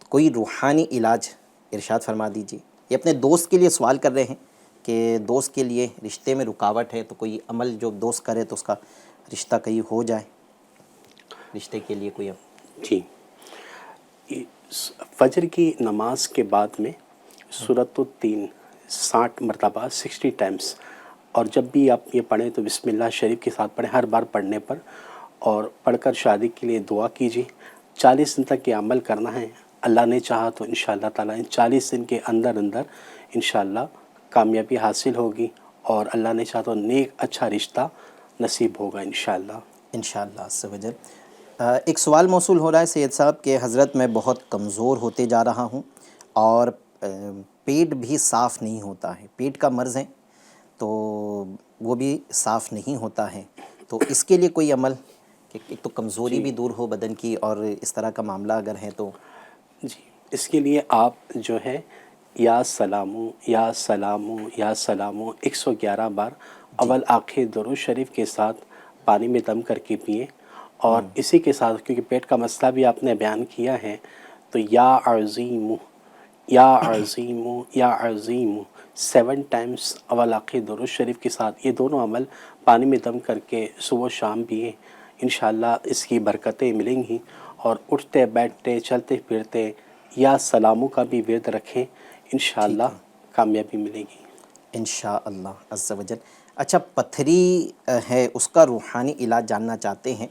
کوئی روحانی علاج ارشاد فرما دیجیے. یہ اپنے دوست کے لیے سوال کر رہے ہیں کہ دوست کے لیے رشتے میں رکاوٹ ہے تو کوئی عمل جو دوست کرے تو اس کا رشتہ کہیں ہو جائے, رشتے کے لیے کوئی عمل. جی, فجر کی نماز کے بعد میں سورۃ التین 60 مرتبہ 60 ٹائمز, اور جب بھی آپ یہ پڑھیں تو بسم اللہ شریف کے ساتھ پڑھیں ہر بار پڑھنے پر, اور پڑھ کر شادی کے لیے دعا کیجیے. 40 دن تک یہ عمل کرنا ہے. اللہ نے چاہا تو انشاءاللہ تعالیٰ ان 40 دن کے اندر انشاءاللہ کامیابی حاصل ہوگی, اور اللہ نے چاہا تو نیک اچھا رشتہ نصیب ہوگا انشاءاللہ. انشاءاللہ عز و جل. ایک سوال موصول ہو رہا ہے سید صاحب کہ حضرت میں بہت کمزور ہوتے جا رہا ہوں اور پیٹ بھی صاف نہیں ہوتا ہے, پیٹ کا مرض ہے تو وہ بھی صاف نہیں ہوتا ہے, تو اس کے لیے کوئی عمل کہ ایک تو کمزوری بھی دور ہو بدن کی اور اس طرح کا معاملہ اگر ہے تو. جی, اس کے لیے آپ جو ہے یا سلامو یا سلامو یا سلامو 111 بار اول آخر درود شریف کے ساتھ پانی میں دم کر کے پئیں, اور اسی کے ساتھ کیونکہ پیٹ کا مسئلہ بھی آپ نے بیان کیا ہے تو یا عظیم یا عظیم یا عظیم 7 ٹائمز اول آخر درود شریف کے ساتھ یہ دونوں عمل پانی میں دم کر کے صبح و شام پئیں. انشاءاللہ اس کی برکتیں ملیں گی, اور اٹھتے بیٹھتے چلتے پھرتے یا سلاموں کا بھی ورد رکھیں, انشاءاللہ کامیابی ملے گی انشاءاللہ عز و جل. اچھا, پتھری ہے اس کا روحانی علاج جاننا چاہتے ہیں.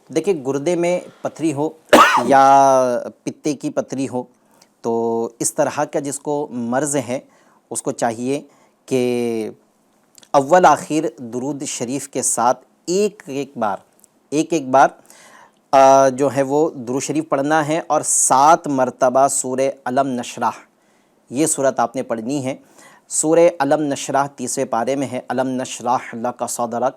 دیکھیں, گردے میں پتھری ہو یا پتے کی پتھری ہو تو اس طرح کا جس کو مرض ہے اس کو چاہیے کہ اول آخر درود شریف کے ساتھ ایک ایک بار جو ہے وہ درود شریف پڑھنا ہے, اور 7 مرتبہ سورہ علم نشرح یہ صورت آپ نے پڑھنی ہے. سورہ علم نشرح 30ویں پارے میں ہے, علم نشرح لک صدرک,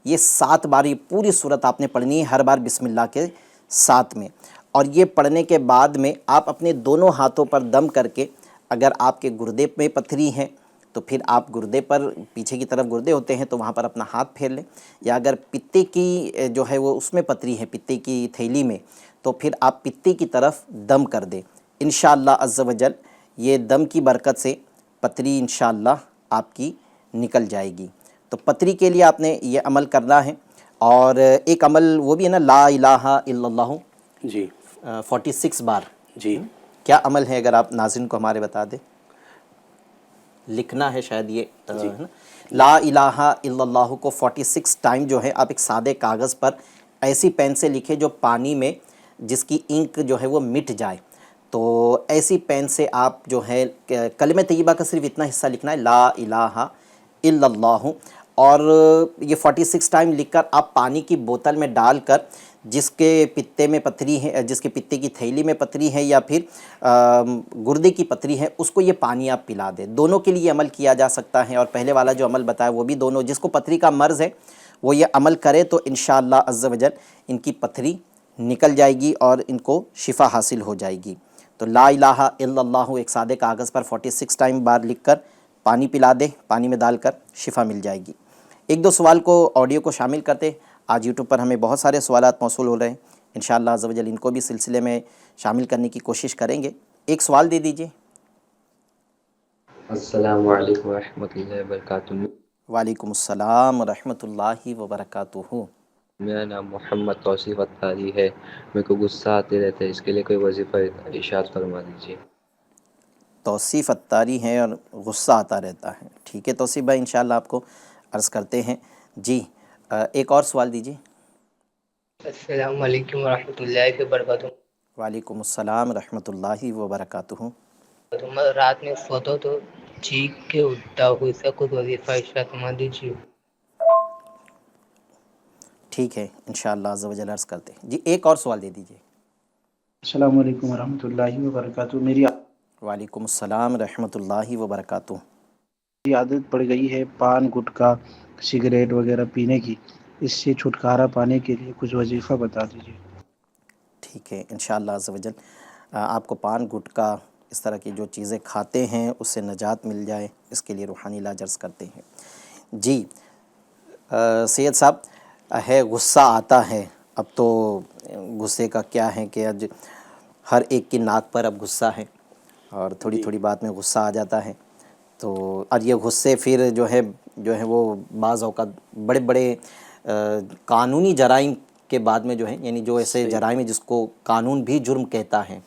یہ 7 بار یہ پوری صورت آپ نے پڑھنی ہے, ہر بار بسم اللہ کے ساتھ میں. اور یہ پڑھنے کے بعد میں آپ اپنے دونوں ہاتھوں پر دم کر کے, اگر آپ کے گردے میں پتھری ہے تو پھر آپ گردے پر پیچھے کی طرف گردے ہوتے ہیں تو وہاں پر اپنا ہاتھ پھیر لیں, یا اگر پتے کی جو ہے وہ اس میں پتھری ہے پتے کی تھیلی میں تو پھر آپ پتے کی طرف دم کر دیں. انشاءاللہ عز و جل یہ دم کی برکت سے پتھری انشاءاللہ آپ کی نکل جائے گی. تو پتھری کے لیے آپ نے یہ عمل کرنا ہے. اور ایک عمل وہ بھی ہے نا, لا الہ الا اللہ جی 46 بار. جی, کیا عمل ہے اگر آپ ناظرین کو ہمارے بتا دیں؟ لکھنا ہے شاید یہ ہے نا, لا الہ الا اللہ کو 46 ٹائم جو ہے آپ ایک سادے کاغذ پر ایسی پین سے لکھیں جو پانی میں جس کی انک جو ہے وہ مٹ جائے. تو ایسی پین سے آپ جو ہے کلمہ طیبہ کا صرف اتنا حصہ لکھنا ہے, لا الہ الا اللہ, اور یہ 46 ٹائم لکھ کر آپ پانی کی بوتل میں ڈال کر جس کے پتے میں پتھری ہے, جس کے پتے کی تھیلی میں پتھری ہے یا پھر گردے کی پتھری ہے, اس کو یہ پانی آپ پلا دیں. دونوں کے لیے یہ عمل کیا جا سکتا ہے, اور پہلے والا جو عمل بتایا وہ بھی دونوں, جس کو پتھری کا مرض ہے وہ یہ عمل کرے تو انشاءاللہ عز و جل ان کی پتھری نکل جائے گی اور ان کو شفا حاصل ہو جائے گی. تو لا الہ الا اللہ ایک سادے کاغذ پر 46 ٹائم بار لکھ کر پانی پلا دے, پانی میں ڈال کر شفا مل جائے گی. ایک دو سوال کو آڈیو کو شامل کرتے. آج یوٹیوب پر ہمیں بہت سارے سوالات موصول ہو رہے ہیں, انشاءاللہ عز و جل ان کو بھی سلسلے میں شامل کرنے کی کوشش کریں گے. ایک سوال دے دیجئے. السلام علیکم ورحمۃ اللہ وبرکاتہ. وعلیکم السلام ورحمۃ اللہ وبرکاتہ. میرا نام محمد توصیف اتاری ہے. میرے کو غصہ آتے رہتا ہے, اس کے لیے کوئی وظیفہ ارشاد فرما دیجیے. توصیف اتاری ہے اور غصہ آتا رہتا ہے. ٹھیک ہے توصیف بھائی, انشاءاللہ آپ کو عرض کرتے ہیں. جی ایک اور سوال دیجیے. السلام علیکم ورحمۃ اللہ وبرکاتہ. وعلیکم السلام ورحمۃ اللہ وبرکاتہ. میں رات میں سوتا تو چیخ کے اٹھتا ہوں, اس کا کچھ وظیفہ ارشاد فرما دیجیے. ٹھیک ہے انشاءاللہ عز و جل عرض کرتے ہیں. جی ایک اور سوال دے دیجیے. السلام علیکم ورحمۃ اللہ وبرکاتہ. وعلیکم السلام ورحمۃ اللہ وبرکاتہ. میری عادت پڑ گئی ہے پان گٹکا سگریٹ وغیرہ پینے کی, اس سے چھٹکارا پانے کے لیے کچھ وظیفہ بتا دیجیے. ٹھیک ہے انشاءاللہ عز و جل آپ کو پان گٹکا اس طرح کی جو چیزیں کھاتے ہیں اس سے نجات مل جائے, اس کے لیے روحانی علاج عرض کرتے ہیں. جی سید صاحب ہے غصہ آتا ہے, اب تو غصے کا کیا ہے کہ آج ہر ایک کی ناک پر اب غصہ ہے, اور تھوڑی تھوڑی بات میں غصہ آ جاتا ہے. تو اور یہ غصے پھر جو ہے وہ بعض اوقات بڑے بڑے قانونی جرائم کے بعد میں جو ہے، یعنی جو ایسے جرائم ہیں جس کو قانون بھی جرم کہتا ہے،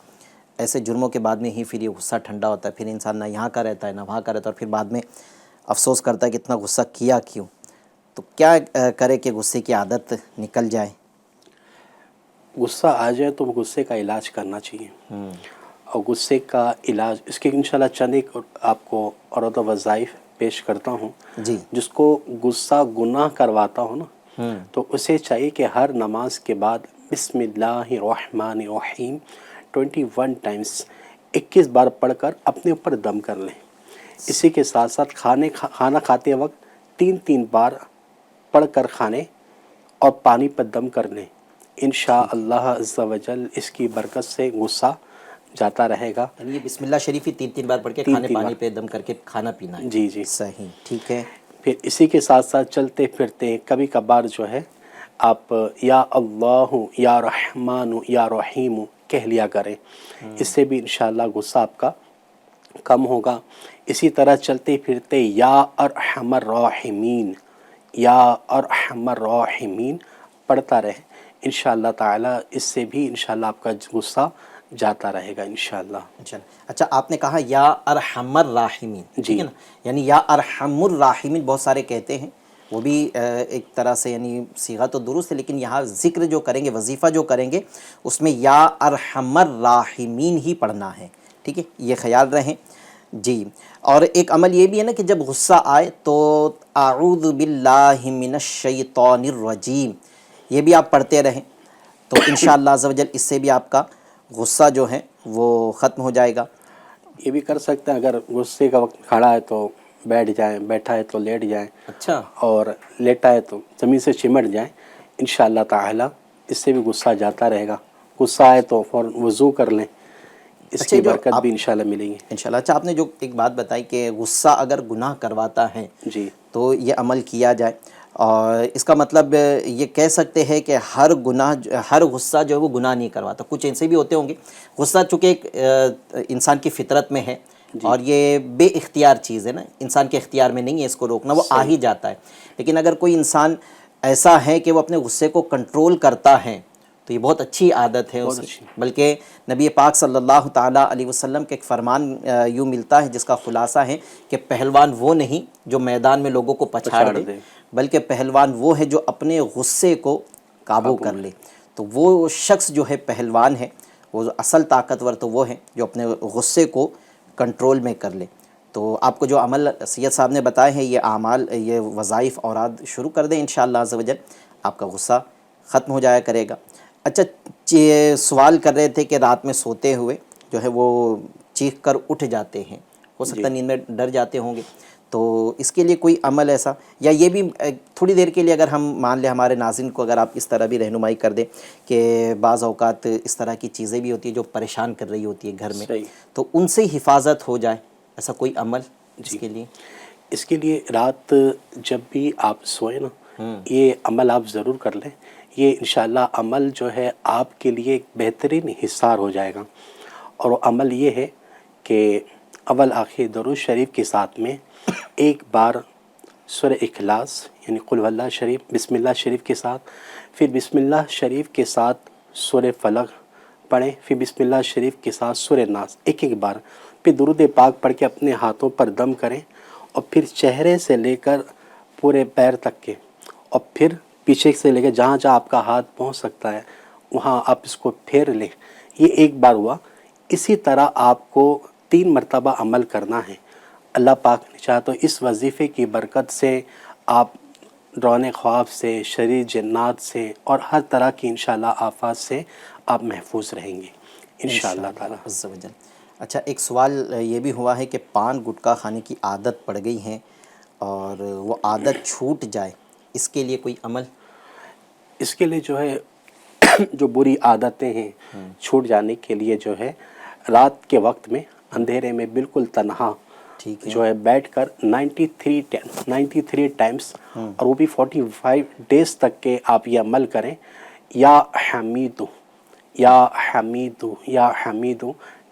ایسے جرموں کے بعد میں ہی پھر یہ غصہ ٹھنڈا ہوتا ہے. پھر انسان نہ یہاں کا رہتا ہے نہ وہاں کا رہتا ہے، اور پھر بعد میں افسوس کرتا ہے کہ اتنا غصہ کیا کیوں. تو کیا کرے کہ غصے کی عادت نکل جائے؟ غصہ آ جائے تو غصے کا علاج کرنا چاہیے. اور غصے کا علاج اس کے انشاءاللہ چند ایک آپ کو عروض و وظائف پیش کرتا ہوں. جی. جس کو غصہ گناہ کرواتا ہو نا، تو اسے چاہیے کہ ہر نماز کے بعد بسم اللہ الرحمن الرحیم 21 ٹائمز 21 بار پڑھ کر اپنے اوپر دم کر لیں. اسی کے ساتھ ساتھ کھانا کھاتے وقت 3 بار پڑھ کر کھانے اور پانی پر دم کر لیں. انشاءاللہ عز و جل اس کی برکت سے غصہ جاتا رہے گا. یعنی یہ بسم اللہ شریف ہی 3 بار پڑھ کے کھانے پانی پہ دم کر کے کھانا پینا ہے. جی جی صحیح، ٹھیک ہے. پھر اسی کے ساتھ ساتھ چلتے پھرتے کبھی کبھار جو ہے آپ یا اللہ یا رحمان یا رحیم کہہ لیا کریں. اس سے بھی انشاءاللہ غصہ آپ کا کم ہوگا. اسی طرح چلتے پھرتے یا ارحم الراحمین یا ارحم الراحمین پڑھتا رہے. انشاءاللہ تعالی اس سے بھی انشاءاللہ آپ کا غصہ جاتا رہے گا انشاءاللہ. اچھا، آپ نے کہا یا ارحم الراحمین، ٹھیک ہے نا، یعنی یا ارحم الراحمین بہت سارے کہتے ہیں، وہ بھی ایک طرح سے یعنی صیغہ تو درست ہے، لیکن یہاں ذکر جو کریں گے، وظیفہ جو کریں گے، اس میں یا ارحم الراحمین ہی پڑھنا ہے. ٹھیک ہے، یہ خیال رہیں. جی. اور ایک عمل یہ بھی ہے نا کہ جب غصہ آئے تو اعوذ باللہ من الشیطان الرجیم یہ بھی آپ پڑھتے رہیں، تو انشاءاللہ عز و جل اس سے بھی آپ کا غصہ جو ہے وہ ختم ہو جائے گا. یہ بھی کر سکتے ہیں، اگر غصے کا وقت کھڑا ہے تو بیٹھ جائیں، بیٹھا ہے تو لیٹ جائیں. اچھا. اور لیٹا ہے تو زمین سے چمٹ جائیں. انشاءاللہ تعالی اس سے بھی غصہ جاتا رہے گا. غصہ آئے تو فوراً وضو کر لیں، اس کی برکت بھی انشاءاللہ ملے گی انشاءاللہ. اچھا، آپ نے جو ایک بات بتائی کہ غصہ اگر گناہ کرواتا ہے جی تو یہ عمل کیا جائے، اور اس کا مطلب یہ کہہ سکتے ہیں کہ ہر غصہ جو ہے وہ گناہ نہیں کرواتا. کچھ ایسے بھی ہوتے ہوں گے. غصہ چونکہ ایک انسان کی فطرت میں ہے اور یہ بے اختیار چیز ہے نا، انسان کے اختیار میں نہیں ہے اس کو روکنا، وہ آ ہی جاتا ہے. لیکن اگر کوئی انسان ایسا ہے کہ وہ اپنے غصے کو کنٹرول کرتا ہے تو یہ بہت اچھی عادت ہے اس کی. بلکہ نبی پاک صلی اللہ تعالیٰ علیہ وسلم کے ایک فرمان یوں ملتا ہے جس کا خلاصہ ہے کہ پہلوان وہ نہیں جو میدان میں لوگوں کو پچھاڑ دے، بلکہ پہلوان وہ ہے جو اپنے غصے کو قابو کر لے. تو وہ شخص جو ہے پہلوان ہے، وہ اصل طاقتور تو وہ ہے جو اپنے غصے کو کنٹرول میں کر لے. تو آپ کو جو عمل سید صاحب نے بتائے ہیں، یہ اعمال، یہ وظائف اوراد شروع کر دیں انشاءاللہ عز و جل، آپ کا غصہ ختم ہو جایا کرے گا. اچھا، سوال کر رہے تھے کہ رات میں سوتے ہوئے جو ہے وہ چیخ کر اٹھ جاتے ہیں، ہو سکتا ہے نیند میں ڈر جاتے ہوں گے، تو اس کے لیے کوئی عمل ایسا، یا یہ بھی تھوڑی دیر کے لیے اگر ہم مان لیں ہمارے ناظرین کو اگر آپ اس طرح بھی رہنمائی کر دیں کہ بعض اوقات اس طرح کی چیزیں بھی ہوتی ہیں جو پریشان کر رہی ہوتی ہے گھر میں، تو ان سے حفاظت ہو جائے، ایسا کوئی عمل اس کے لیے؟ اس کے لیے رات جب بھی آپ سوئیں نا، یہ عمل آپ ضرور کر لیں. یہ انشاءاللہ عمل جو ہے آپ کے لیے ایک بہترین حصار ہو جائے گا. اور وہ عمل یہ ہے کہ اول آخر درود شریف کے ساتھ میں ایک بار سورہ اخلاص یعنی قل هو اللہ شریف بسم اللہ شریف کے ساتھ، پھر بسم اللہ شریف کے ساتھ سورہ فلق پڑھیں، پھر بسم اللہ شریف کے ساتھ سورہ ناس ایک بار، پھر درود پاک پڑھ کے اپنے ہاتھوں پر دم کریں، اور پھر چہرے سے لے کر پورے پیر تک کے، اور پھر پیچھے سے لے کے جہاں جہاں آپ کا ہاتھ پہنچ سکتا ہے وہاں آپ اس کو پھیر لیں. یہ ایک بار ہوا. اسی طرح آپ کو 3 مرتبہ عمل کرنا ہے. اللہ پاک نے چاہا تو اس وظیفے کی برکت سے آپ ڈرانے خواب سے، شریر جنات سے اور ہر طرح کی انشاءاللہ آفات سے آپ محفوظ رہیں گے انشاءاللہ تعالی عز و جل. اچھا، ایک سوال یہ بھی ہوا ہے کہ پان گٹکا کھانے کی عادت پڑ گئی ہے اور وہ عادت چھوٹ جائے، اس کے لیے کوئی عمل؟ اس کے لیے جو ہے جو بری عادتیں ہیں چھوٹ جانے کے لیے جو ہے رات کے وقت میں اندھیرے میں بالکل تنہا جو ہے بیٹھ کر 93 ٹائمز اور وہ بھی 45 ڈیز تک کے آپ یہ عمل کریں. یا حمیدو یا حمیدو یا حمیدو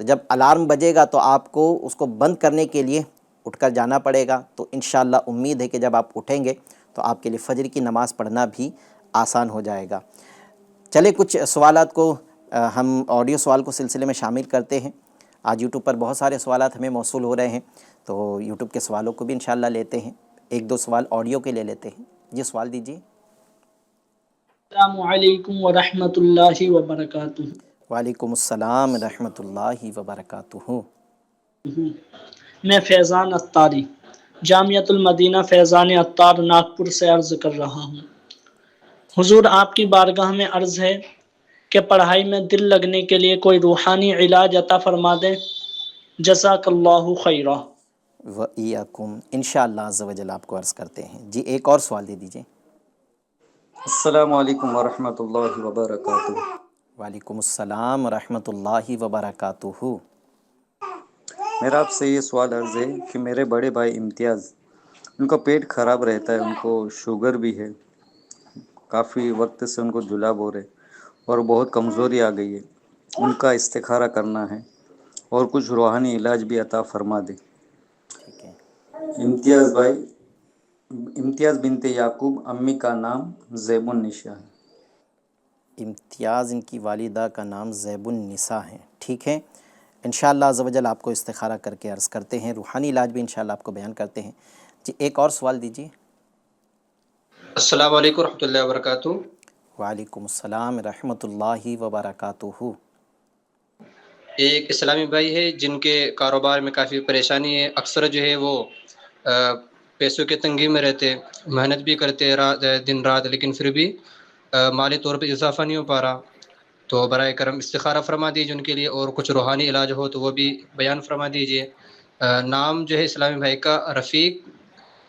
تو جب الارم بجے گا تو آپ کو اس کو بند کرنے کے لیے اٹھ کر جانا پڑے گا. تو انشاءاللہ امید ہے کہ جب آپ اٹھیں گے تو آپ کے لیے فجر کی نماز پڑھنا بھی آسان ہو جائے گا. چلے کچھ سوالات کو ہم آڈیو سوال کو سلسلے میں شامل کرتے ہیں. آج یوٹیوب پر بہت سارے سوالات ہمیں موصول ہو رہے ہیں تو یوٹیوب کے سوالوں کو بھی انشاءاللہ لیتے ہیں. ایک دو سوال آڈیو کے لے لیتے ہیں. جی سوال دیجیے. السلام علیکم ورحمۃ اللہ وبرکاتہ. وعلیکم السلام ورحمۃ اللہ وبرکاتہ. میں فیضان اتاری جامعۃ المدینہ فیضان اتار ناگپور سے عرض کر رہا ہوں. حضور آپ کی بارگاہ میں عرض ہے کہ پڑھائی میں دل لگنے کے لیے کوئی روحانی علاج عطا فرما دیں. جزاک اللہ خیرہ. وَإِيَّاكُمْ. انشاءاللہ عز و جل آپ کو عرض کرتے ہیں. جی ایک اور سوال دے دیجیے. السلام علیکم ورحمۃ اللہ وبرکاتہ. وعلیکم السلام ورحمۃ اللہ وبرکاتہ. میرا آپ سے یہ سوال عرض ہے کہ میرے بڑے بھائی امتیاز، ان کا پیٹ خراب رہتا ہے، ان کو شوگر بھی ہے، کافی وقت سے ان کو جلاب ہو رہے اور بہت کمزوری آ گئی ہے. ان کا استخارہ کرنا ہے اور کچھ روحانی علاج بھی عطا فرما دے. ٹھیک ہے. امتیاز بھائی، امتیاز بنت یعقوب، امی کا نام زیب النساء ہے. امتیاز ان کی والدہ کا نام زیب النساء ہے. ٹھیک ہے. انشاءاللہ عز و جل آپ کو استخارہ کر کے عرض کرتے ہیں. روحانی علاج بھی انشاءاللہ آپ کو بیان کرتے ہیں. جی ایک اور سوال دیجیے. السلام علیکم ورحمۃ اللہ وبرکاتہ. وعلیکم السلام ورحمۃ اللہ وبرکاتہ. ایک اسلامی بھائی ہے جن کے کاروبار میں کافی پریشانی ہے. اکثر جو ہے وہ پیسوں کے تنگی میں رہتے، محنت بھی کرتے دن رات، لیکن پھر بھی مالی طور پہ اضافہ نہیں ہو پا رہا. تو برائے کرم استخارہ فرما دیجیے ان کے لیے، اور کچھ روحانی علاج ہو تو وہ بھی بیان فرما دیجیے. نام جو ہے اسلامی بھائی کا رفیق،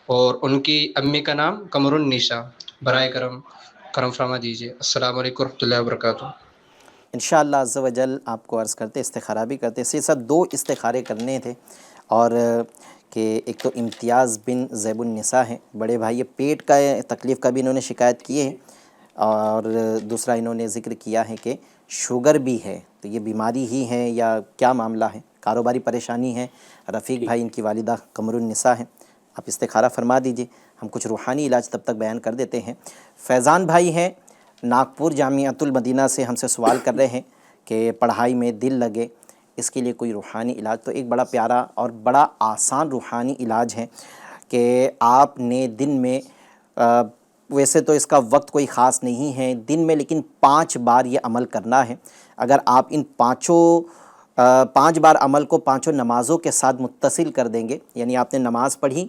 اور ان کی امی کا نام قمر النساء. برائے کرم فرما دیجیے. السلام علیکم ورحمۃ اللہ وبرکاتہ. انشاءاللہ عز و جل آپ کو عرض کرتے استخارہ بھی کرتے. اس کے ساتھ دو استخارے کرنے تھے، اور کہ ایک تو امتیاز بن زیب النساء ہیں بڑے بھائی، یہ پیٹ کا تکلیف کا بھی انہوں نے شکایت کی ہے، اور دوسرا انہوں نے ذکر کیا ہے کہ شوگر بھی ہے. تو یہ بیماری ہی ہے یا کیا معاملہ ہے؟ کاروباری پریشانی ہے. رفیق بھائی ان کی والدہ قمر النساء ہیں. آپ استخارہ فرما دیجیے، ہم کچھ روحانی علاج تب تک بیان کر دیتے ہیں. فیضان بھائی ہیں ناگپور جامعۃ المدینہ سے، ہم سے سوال کر رہے ہیں کہ پڑھائی میں دل لگے، اس کے لیے کوئی روحانی علاج. تو ایک بڑا پیارا اور بڑا آسان روحانی علاج ہے کہ آپ نے دن میں ویسے تو اس کا وقت کوئی خاص نہیں ہے دن میں، لیکن 5 بار یہ عمل کرنا ہے. اگر آپ ان 5 بار عمل کو 5 نمازوں کے ساتھ متصل کر دیں گے، یعنی آپ نے نماز پڑھی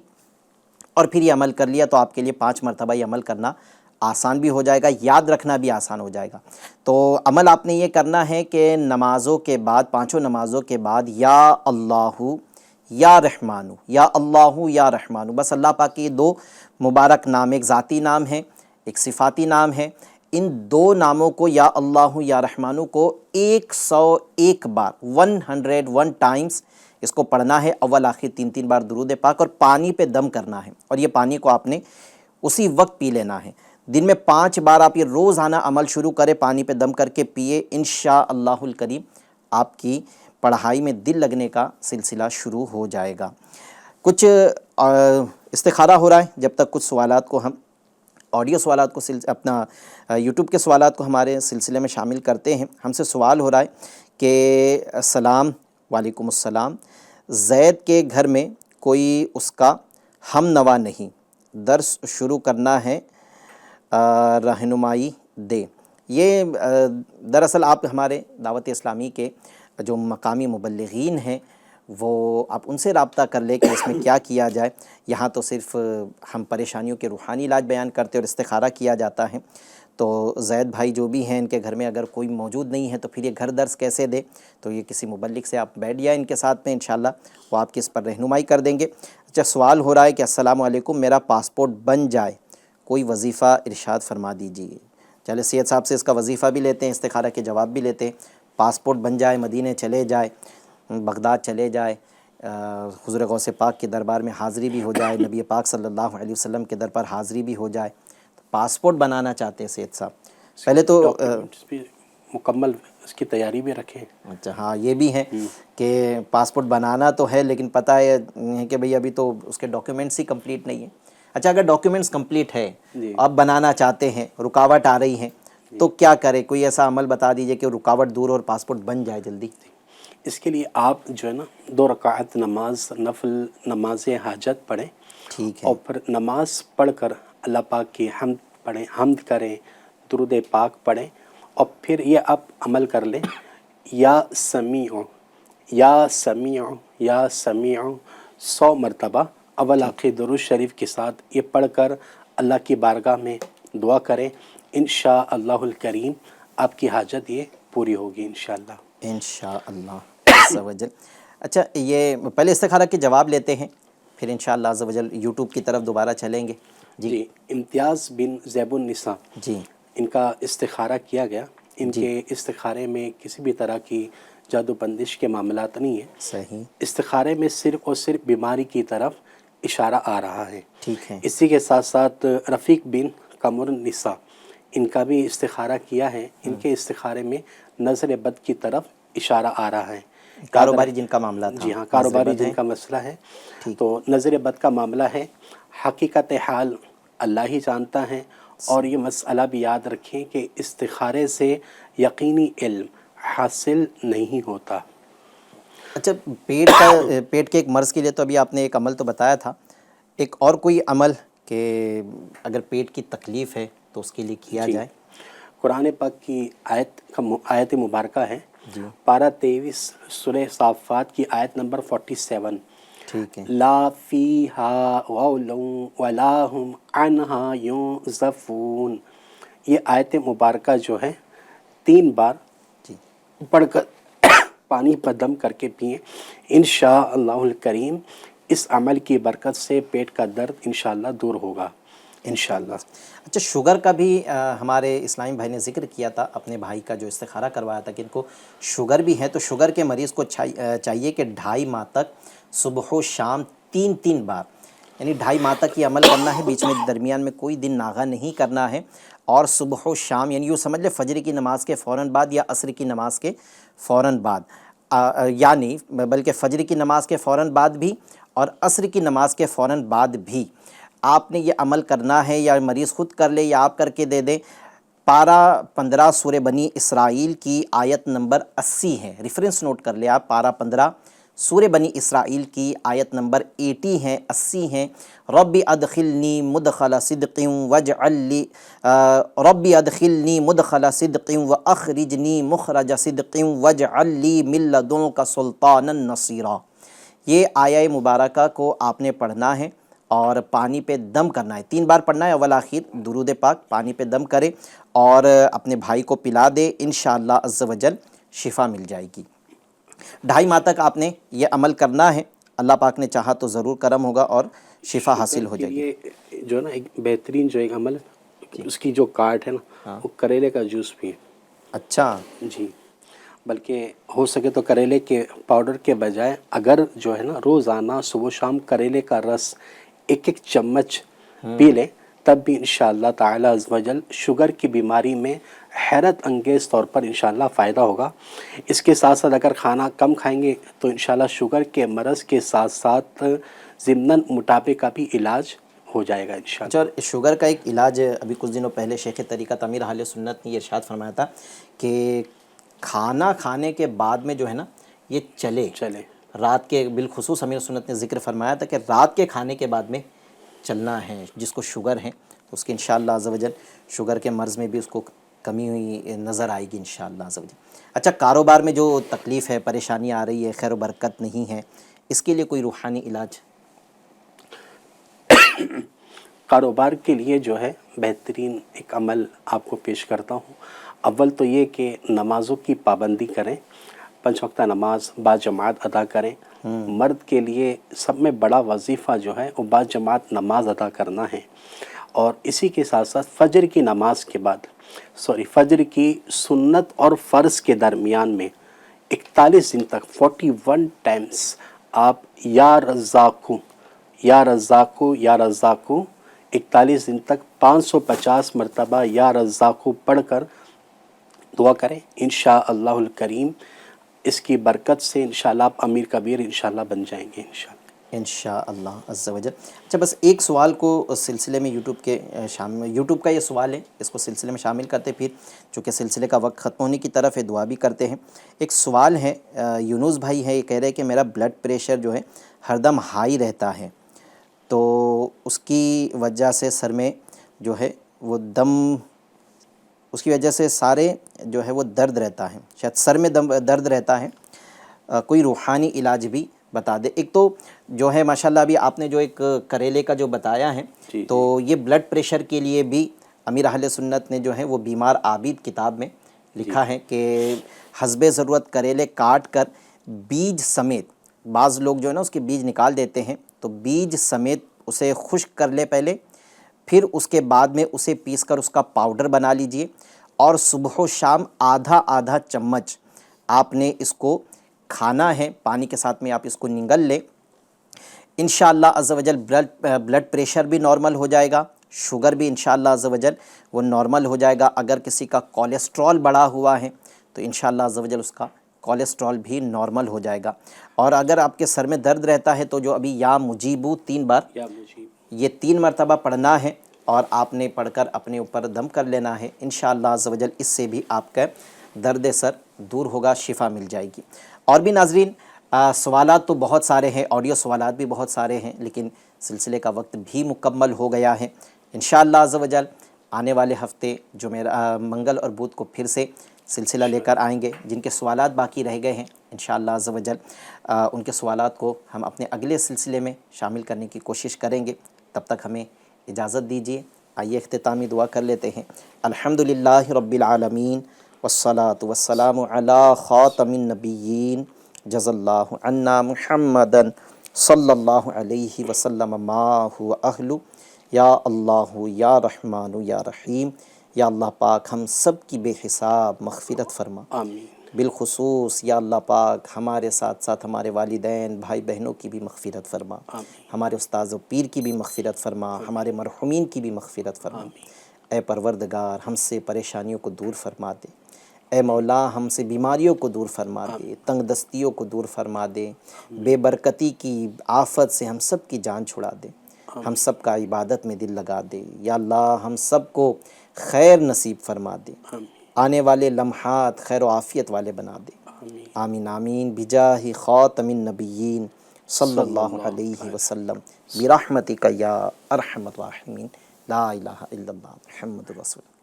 اور پھر یہ عمل کر لیا، تو آپ کے لیے 5 مرتبہ یہ عمل کرنا آسان بھی ہو جائے گا، یاد رکھنا بھی آسان ہو جائے گا. تو عمل آپ نے یہ کرنا ہے کہ نمازوں کے بعد، 5 نمازوں کے بعد یا اللہ یا رحمانو، یا اللہ یا رحمانو، بس اللہ پاک کے 2 مبارک نام، ایک ذاتی نام ہے، ایک صفاتی نام ہے. ان 2 ناموں کو، یا اللہ یا رحمانو کو 101 بار 101 ٹائمز اس کو پڑھنا ہے. اول آخر 3 بار درود پاک، اور پانی پہ دم کرنا ہے. اور یہ پانی کو آپ نے اسی وقت پی لینا ہے. دن میں 5 بار آپ یہ روزانہ عمل شروع کریں، پانی پہ دم کر کے پیئے. انشاءاللہ الکریم آپ کی پڑھائی میں دل لگنے کا سلسلہ شروع ہو جائے گا. کچھ استخارہ ہو رہا ہے، جب تک کچھ سوالات کو ہم آڈیو سوالات کو اپنا یوٹیوب کے سوالات کو ہمارے سلسلے میں شامل کرتے ہیں. ہم سے سوال ہو رہا ہے کہ السلام، وعلیکم السلام، زید کے گھر میں کوئی اس کا ہم نوا نہیں، درس شروع کرنا ہے، رہنمائی دے. یہ دراصل آپ ہمارے دعوت اسلامی کے جو مقامی مبلغین ہیں وہ آپ ان سے رابطہ کر لیں کہ اس میں کیا کیا جائے. یہاں تو صرف ہم پریشانیوں کے روحانی علاج بیان کرتے اور استخارہ کیا جاتا ہے. تو زید بھائی جو بھی ہیں، ان کے گھر میں اگر کوئی موجود نہیں ہے تو پھر یہ گھر درس کیسے دے؟ تو یہ کسی مبلغ سے آپ بیٹھ جائیں ان کے ساتھ میں، انشاءاللہ وہ آپ کی اس پر رہنمائی کر دیں گے. اچھا سوال ہو رہا ہے کہ السلام علیکم، میرا پاسپورٹ بن جائے، کوئی وظیفہ ارشاد فرما دیجیے. چلے سید صاحب سے اس کا وظیفہ بھی لیتے ہیں، استخارہ کے جواب بھی لیتے ہیں. پاسپورٹ بن جائے، مدینے چلے جائے، بغداد چلے جائے، حضور غوث پاک کے دربار میں حاضری بھی ہو جائے، نبی پاک صلی اللہ علیہ وسلم کے در پر حاضری بھی ہو جائے. پاسپورٹ بنانا چاہتے ہیں سید صاحب، پہلے تو مکمل اس کی تیاری بھی رکھیں. اچھا ہاں یہ بھی ہے کہ پاسپورٹ بنانا تو ہے لیکن پتہ ہے کہ بھئی ابھی تو اس کے ڈاکیومنٹس ہی کمپلیٹ نہیں ہیں. اچھا اگر ڈاکیومنٹس کمپلیٹ ہے آپ بنانا چاہتے ہیں رکاوٹ آ رہی ہے تو کیا کرے؟ کوئی ایسا عمل بتا دیجئے کہ رکاوٹ دور اور پاسپورٹ بن جائے جلدی. اس کے لیے آپ جو ہے نا 2 رکعت نماز نفل نماز حاجت پڑھیں. ٹھیک ہے. اور پھر نماز پڑھ کر اللہ پاک کی حمد پڑھیں، حمد کریں، درود پاک پڑھیں اور پھر یہ آپ عمل کر لیں یا سمیع یا سمیع یا سمیع 100 مرتبہ اول آخر درود شریف کے ساتھ یہ پڑھ کر اللہ کی بارگاہ میں دعا کریں. انشاءاللہ الکریم آپ کی حاجت یہ پوری ہوگی انشاءاللہ. انشاءاللہ عز و جل. اچھا یہ پہلے استخارہ کے جواب لیتے ہیں پھر انشاءاللہ عز و جل یوٹیوب کی طرف دوبارہ چلیں گے. جی امتیاز بن زیب النساء جی ان کا استخارہ کیا گیا. ان کے استخارے میں کسی بھی طرح کی جادو بندش کے معاملات نہیں ہیں. صحیح. استخارے میں صرف اور صرف بیماری کی طرف اشارہ آ رہا ہے. ٹھیک ہے. اسی کے ساتھ ساتھ رفیق بن قمر النساء ان کا بھی استخارہ کیا ہے. ان کے استخارے میں نظر بد کی طرف اشارہ آ رہا ہے. کاروباری جن کا معاملہ تھا. جی ہاں کاروباری جن کا مسئلہ ہے تو نظر بد کا معاملہ ہے. حقیقت حال اللہ ہی جانتا ہے. اور یہ مسئلہ بھی یاد رکھیں کہ استخارے سے یقینی علم حاصل نہیں ہوتا. اچھا پیٹ کے ایک مرض کے لیے تو ابھی آپ نے ایک عمل تو بتایا تھا، ایک اور کوئی عمل کہ اگر پیٹ کی تکلیف ہے تو اس کے لیے کیا جائے؟ قرآن پاک کی آیت مبارکہ ہے پارہ 23 سورہ صافات کی آیت نمبر 47. ٹھیک ہے. لا فیہا غول ولا ہم عنہا ینزفون. یہ آیت مبارکہ جو ہے 3 بار پڑھ کر پانی پر دم کر کے پئیں. انشاءاللہ الکریم اس عمل کی برکت سے پیٹ کا درد انشاءاللہ دور ہوگا انشاءاللہ. اچھا شوگر کا بھی ہمارے اسلامی بھائی نے ذکر کیا تھا، اپنے بھائی کا جو استخارہ کروایا تھا کہ ان کو شوگر بھی ہے، تو شوگر کے مریض کو چاہیے کہ 2.5 ماہ تک صبح و شام 3 بار یعنی 2.5 ماہ تک یہ عمل کرنا ہے. بیچ میں درمیان میں کوئی دن ناغہ نہیں کرنا ہے. اور صبح و شام یعنی یوں سمجھ لے فجر کی نماز کے فوراً بعد یا عصر کی نماز کے فوراً بعد، یعنی بلکہ فجر کی نماز کے فوراً بعد بھی اور عصر کی نماز کے فوراً بعد بھی آپ نے یہ عمل کرنا ہے، یا مریض خود کر لے یا آپ کر کے دے دیں. پارہ 15 سورہ بنی اسرائیل کی آیت نمبر 80 ہے، ریفرنس نوٹ کر لے آپ. پارہ 15 سورہ بنی اسرائیل کی آیت نمبر 80 ہیں 80 ہیں. ربی ادخلنی مدخل صدق واجعل لی ربی ادخلنی مدخل صدق واخرجنی مخرج صدق واجعل لی من لدنک سلطانا نصیرا. یہ آیہ مبارکہ کو آپ نے پڑھنا ہے اور پانی پہ دم کرنا ہے. 3 بار پڑھنا ہے، اول آخر درود پاک پانی پہ دم کرے اور اپنے بھائی کو پلا دے. انشاءاللہ عز و جل شفا مل جائے گی. 2.5 ماہ تک آپ نے یہ عمل کرنا ہے. اللہ پاک نے چاہا تو ضرور کرم ہوگا اور شفا حاصل ہو جائے گی. یہ جو ہے نا ایک بہترین جو ایک عمل اس کی جو کارٹ ہے نا وہ کریلے کا جوس بھی ہے. اچھا جی، بلکہ ہو سکے تو کریلے کے پاؤڈر کے بجائے اگر جو ہے نا روزانہ صبح و شام کریلے کا رس 1 چمچ پی لیں تب بھی انشاءاللہ تعالی عز و جل شوگر کی بیماری میں حیرت انگیز طور پر انشاءاللہ فائدہ ہوگا. اس کے ساتھ ساتھ اگر کھانا کم کھائیں گے تو انشاءاللہ شوگر کے مرض کے ساتھ ساتھ ضمناً موٹاپے کا بھی علاج ہو جائے گا انشاءاللہ. اچھا شوگر کا ایک علاج ابھی کچھ دنوں پہلے شیخ طریقت امیر اہل سنت نے یہ ارشاد فرمایا تھا کہ کھانا کھانے کے بعد میں جو ہے نا یہ چلے رات کے، بالخصوص امیر سنت نے ذکر فرمایا تھا کہ رات کے کھانے کے بعد میں چلنا ہے. جس کو شوگر ہے تو اس کی انشاءاللہ عز و جل شوگر کے مرض میں بھی اس کو کمی ہوئی نظر آئے گی انشاءاللہ عز و جل. اچھا کاروبار میں جو تکلیف ہے، پریشانی آ رہی ہے، خیر و برکت نہیں ہے، اس کے لیے کوئی روحانی علاج؟ کاروبار کے لیے جو ہے بہترین ایک عمل آپ کو پیش کرتا ہوں. اول تو یہ کہ نمازوں کی پابندی کریں، 5 وقتہ نماز باجماعت ادا کریں. مرد کے لیے سب میں بڑا وظیفہ جو ہے وہ باجماعت نماز ادا کرنا ہے. اور اسی کے ساتھ ساتھ فجر کی نماز کے بعد فجر کی سنت اور فرض کے درمیان میں 41 دن تک 41 ٹائمز آپ یا رزاقو یا رزاقو یا رزاقو 41 دن تک 550 مرتبہ یا رزاقو پڑھ کر دعا کریں، انشاءاللہ الکریم اس کی برکت سے انشاءاللہ آپ امیر کبیر انشاءاللہ بن جائیں گے انشاءاللہ۔ انشاءاللہ عز و جل۔ اچھا بس ایک سوال کو سلسلے میں یوٹیوب کا یہ سوال ہے، اس کو سلسلے میں شامل کرتے، پھر چونکہ سلسلے کا وقت ختم ہونے کی طرف ہے، دعا بھی کرتے ہیں۔ ایک سوال ہے، یونس بھائی ہے، یہ کہہ رہے ہیں کہ میرا بلڈ پریشر جو ہے ہر دم ہائی رہتا ہے، تو اس کی وجہ سے سر میں جو ہے وہ اس کی وجہ سے سارے جو ہے وہ درد رہتا ہے، شاید سر میں درد رہتا ہے، کوئی روحانی علاج بھی بتا دے۔ ایک تو جو ہے ماشاءاللہ ابھی آپ نے جو ایک کریلے کا جو بتایا ہے، تو یہ بلڈ پریشر کے لیے بھی امیر اہل سنت نے جو ہے وہ بیمار عابد کتاب میں لکھا ہے کہ حسب ضرورت کریلے کاٹ کر بیج سمیت، بعض لوگ جو ہے نا اس کے بیج نکال دیتے ہیں، تو بیج سمیت اسے خشک کر لے پہلے، پھر اس کے بعد میں اسے پیس کر اس کا پاؤڈر بنا لیجئے، اور صبح و شام آدھا آدھا چمچ آپ نے اس کو کھانا ہے، پانی کے ساتھ میں آپ اس کو نگل لیں، انشاءاللہ عز و جل بلڈ پریشر بھی نارمل ہو جائے گا، شوگر بھی انشاءاللہ عز و جل وہ نارمل ہو جائے گا۔ اگر کسی کا کولیسٹرول بڑھا ہوا ہے تو انشاءاللہ عز و جل اس کا کولیسٹرول بھی نارمل ہو جائے گا۔ اور اگر آپ کے سر میں درد رہتا ہے تو جو ابھی یا مجیبو 3 بار یہ 3 مرتبہ پڑھنا ہے، اور آپ نے پڑھ کر اپنے اوپر دم کر لینا ہے، انشاءاللہ عز و جل اس سے بھی آپ کا درد سر دور ہوگا، شفا مل جائے گی۔ اور بھی ناظرین سوالات تو بہت سارے ہیں، آڈیو سوالات بھی بہت سارے ہیں، لیکن سلسلے کا وقت بھی مکمل ہو گیا ہے۔ انشاءاللہ عز و جل آنے والے ہفتے منگل اور بدھ کو پھر سے سلسلہ لے کر آئیں گے۔ جن کے سوالات باقی رہ گئے ہیں انشاءاللہ عز و جل ان کے سوالات کو ہم اپنے اگلے سلسلے میں شامل کرنے کی کوشش کریں گے۔ تب تک ہمیں اجازت دیجیے، آئیے اختتامی دعا کر لیتے ہیں۔ الحمدللہ رب العالمین والصلاة والسلام علی خاتم النبیین جز اللہ عنا محمدا صلی اللہ علیہ وسلم ما هو اہل۔ یا اللہ یا رحمان یا رحیم، یا اللہ پاک ہم سب کی بے حساب مغفرت فرما، آمین۔ بالخصوص یا اللہ پاک ہمارے ساتھ ساتھ ہمارے والدین بھائی بہنوں کی بھی مغفرت فرما، ہمارے استاذ و پیر کی بھی مغفرت فرما، ہمارے مرحومین کی بھی مغفرت فرما۔ اے پروردگار ہم سے پریشانیوں کو دور فرما دے، اے مولا ہم سے بیماریوں کو دور فرما دے، تنگ دستیوں کو دور فرما دے، بے برکتی کی آفت سے ہم سب کی جان چھڑا دے، ہم سب کا عبادت میں دل لگا دے، یا اللہ ہم سب کو خیر نصیب فرما دے، آنے والے لمحات خیر و عافیت والے بنا دے، آمین آمین بجاہ خاتم النبیین صلی اللہ علیہ وسلم برحمتک یا ارحم الراحمین، لا الہ الا اللہ محمد رسول اللہ۔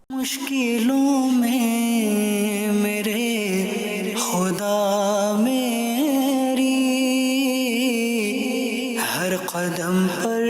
مشکلوں میں میرے خدا میری ہر قدم پر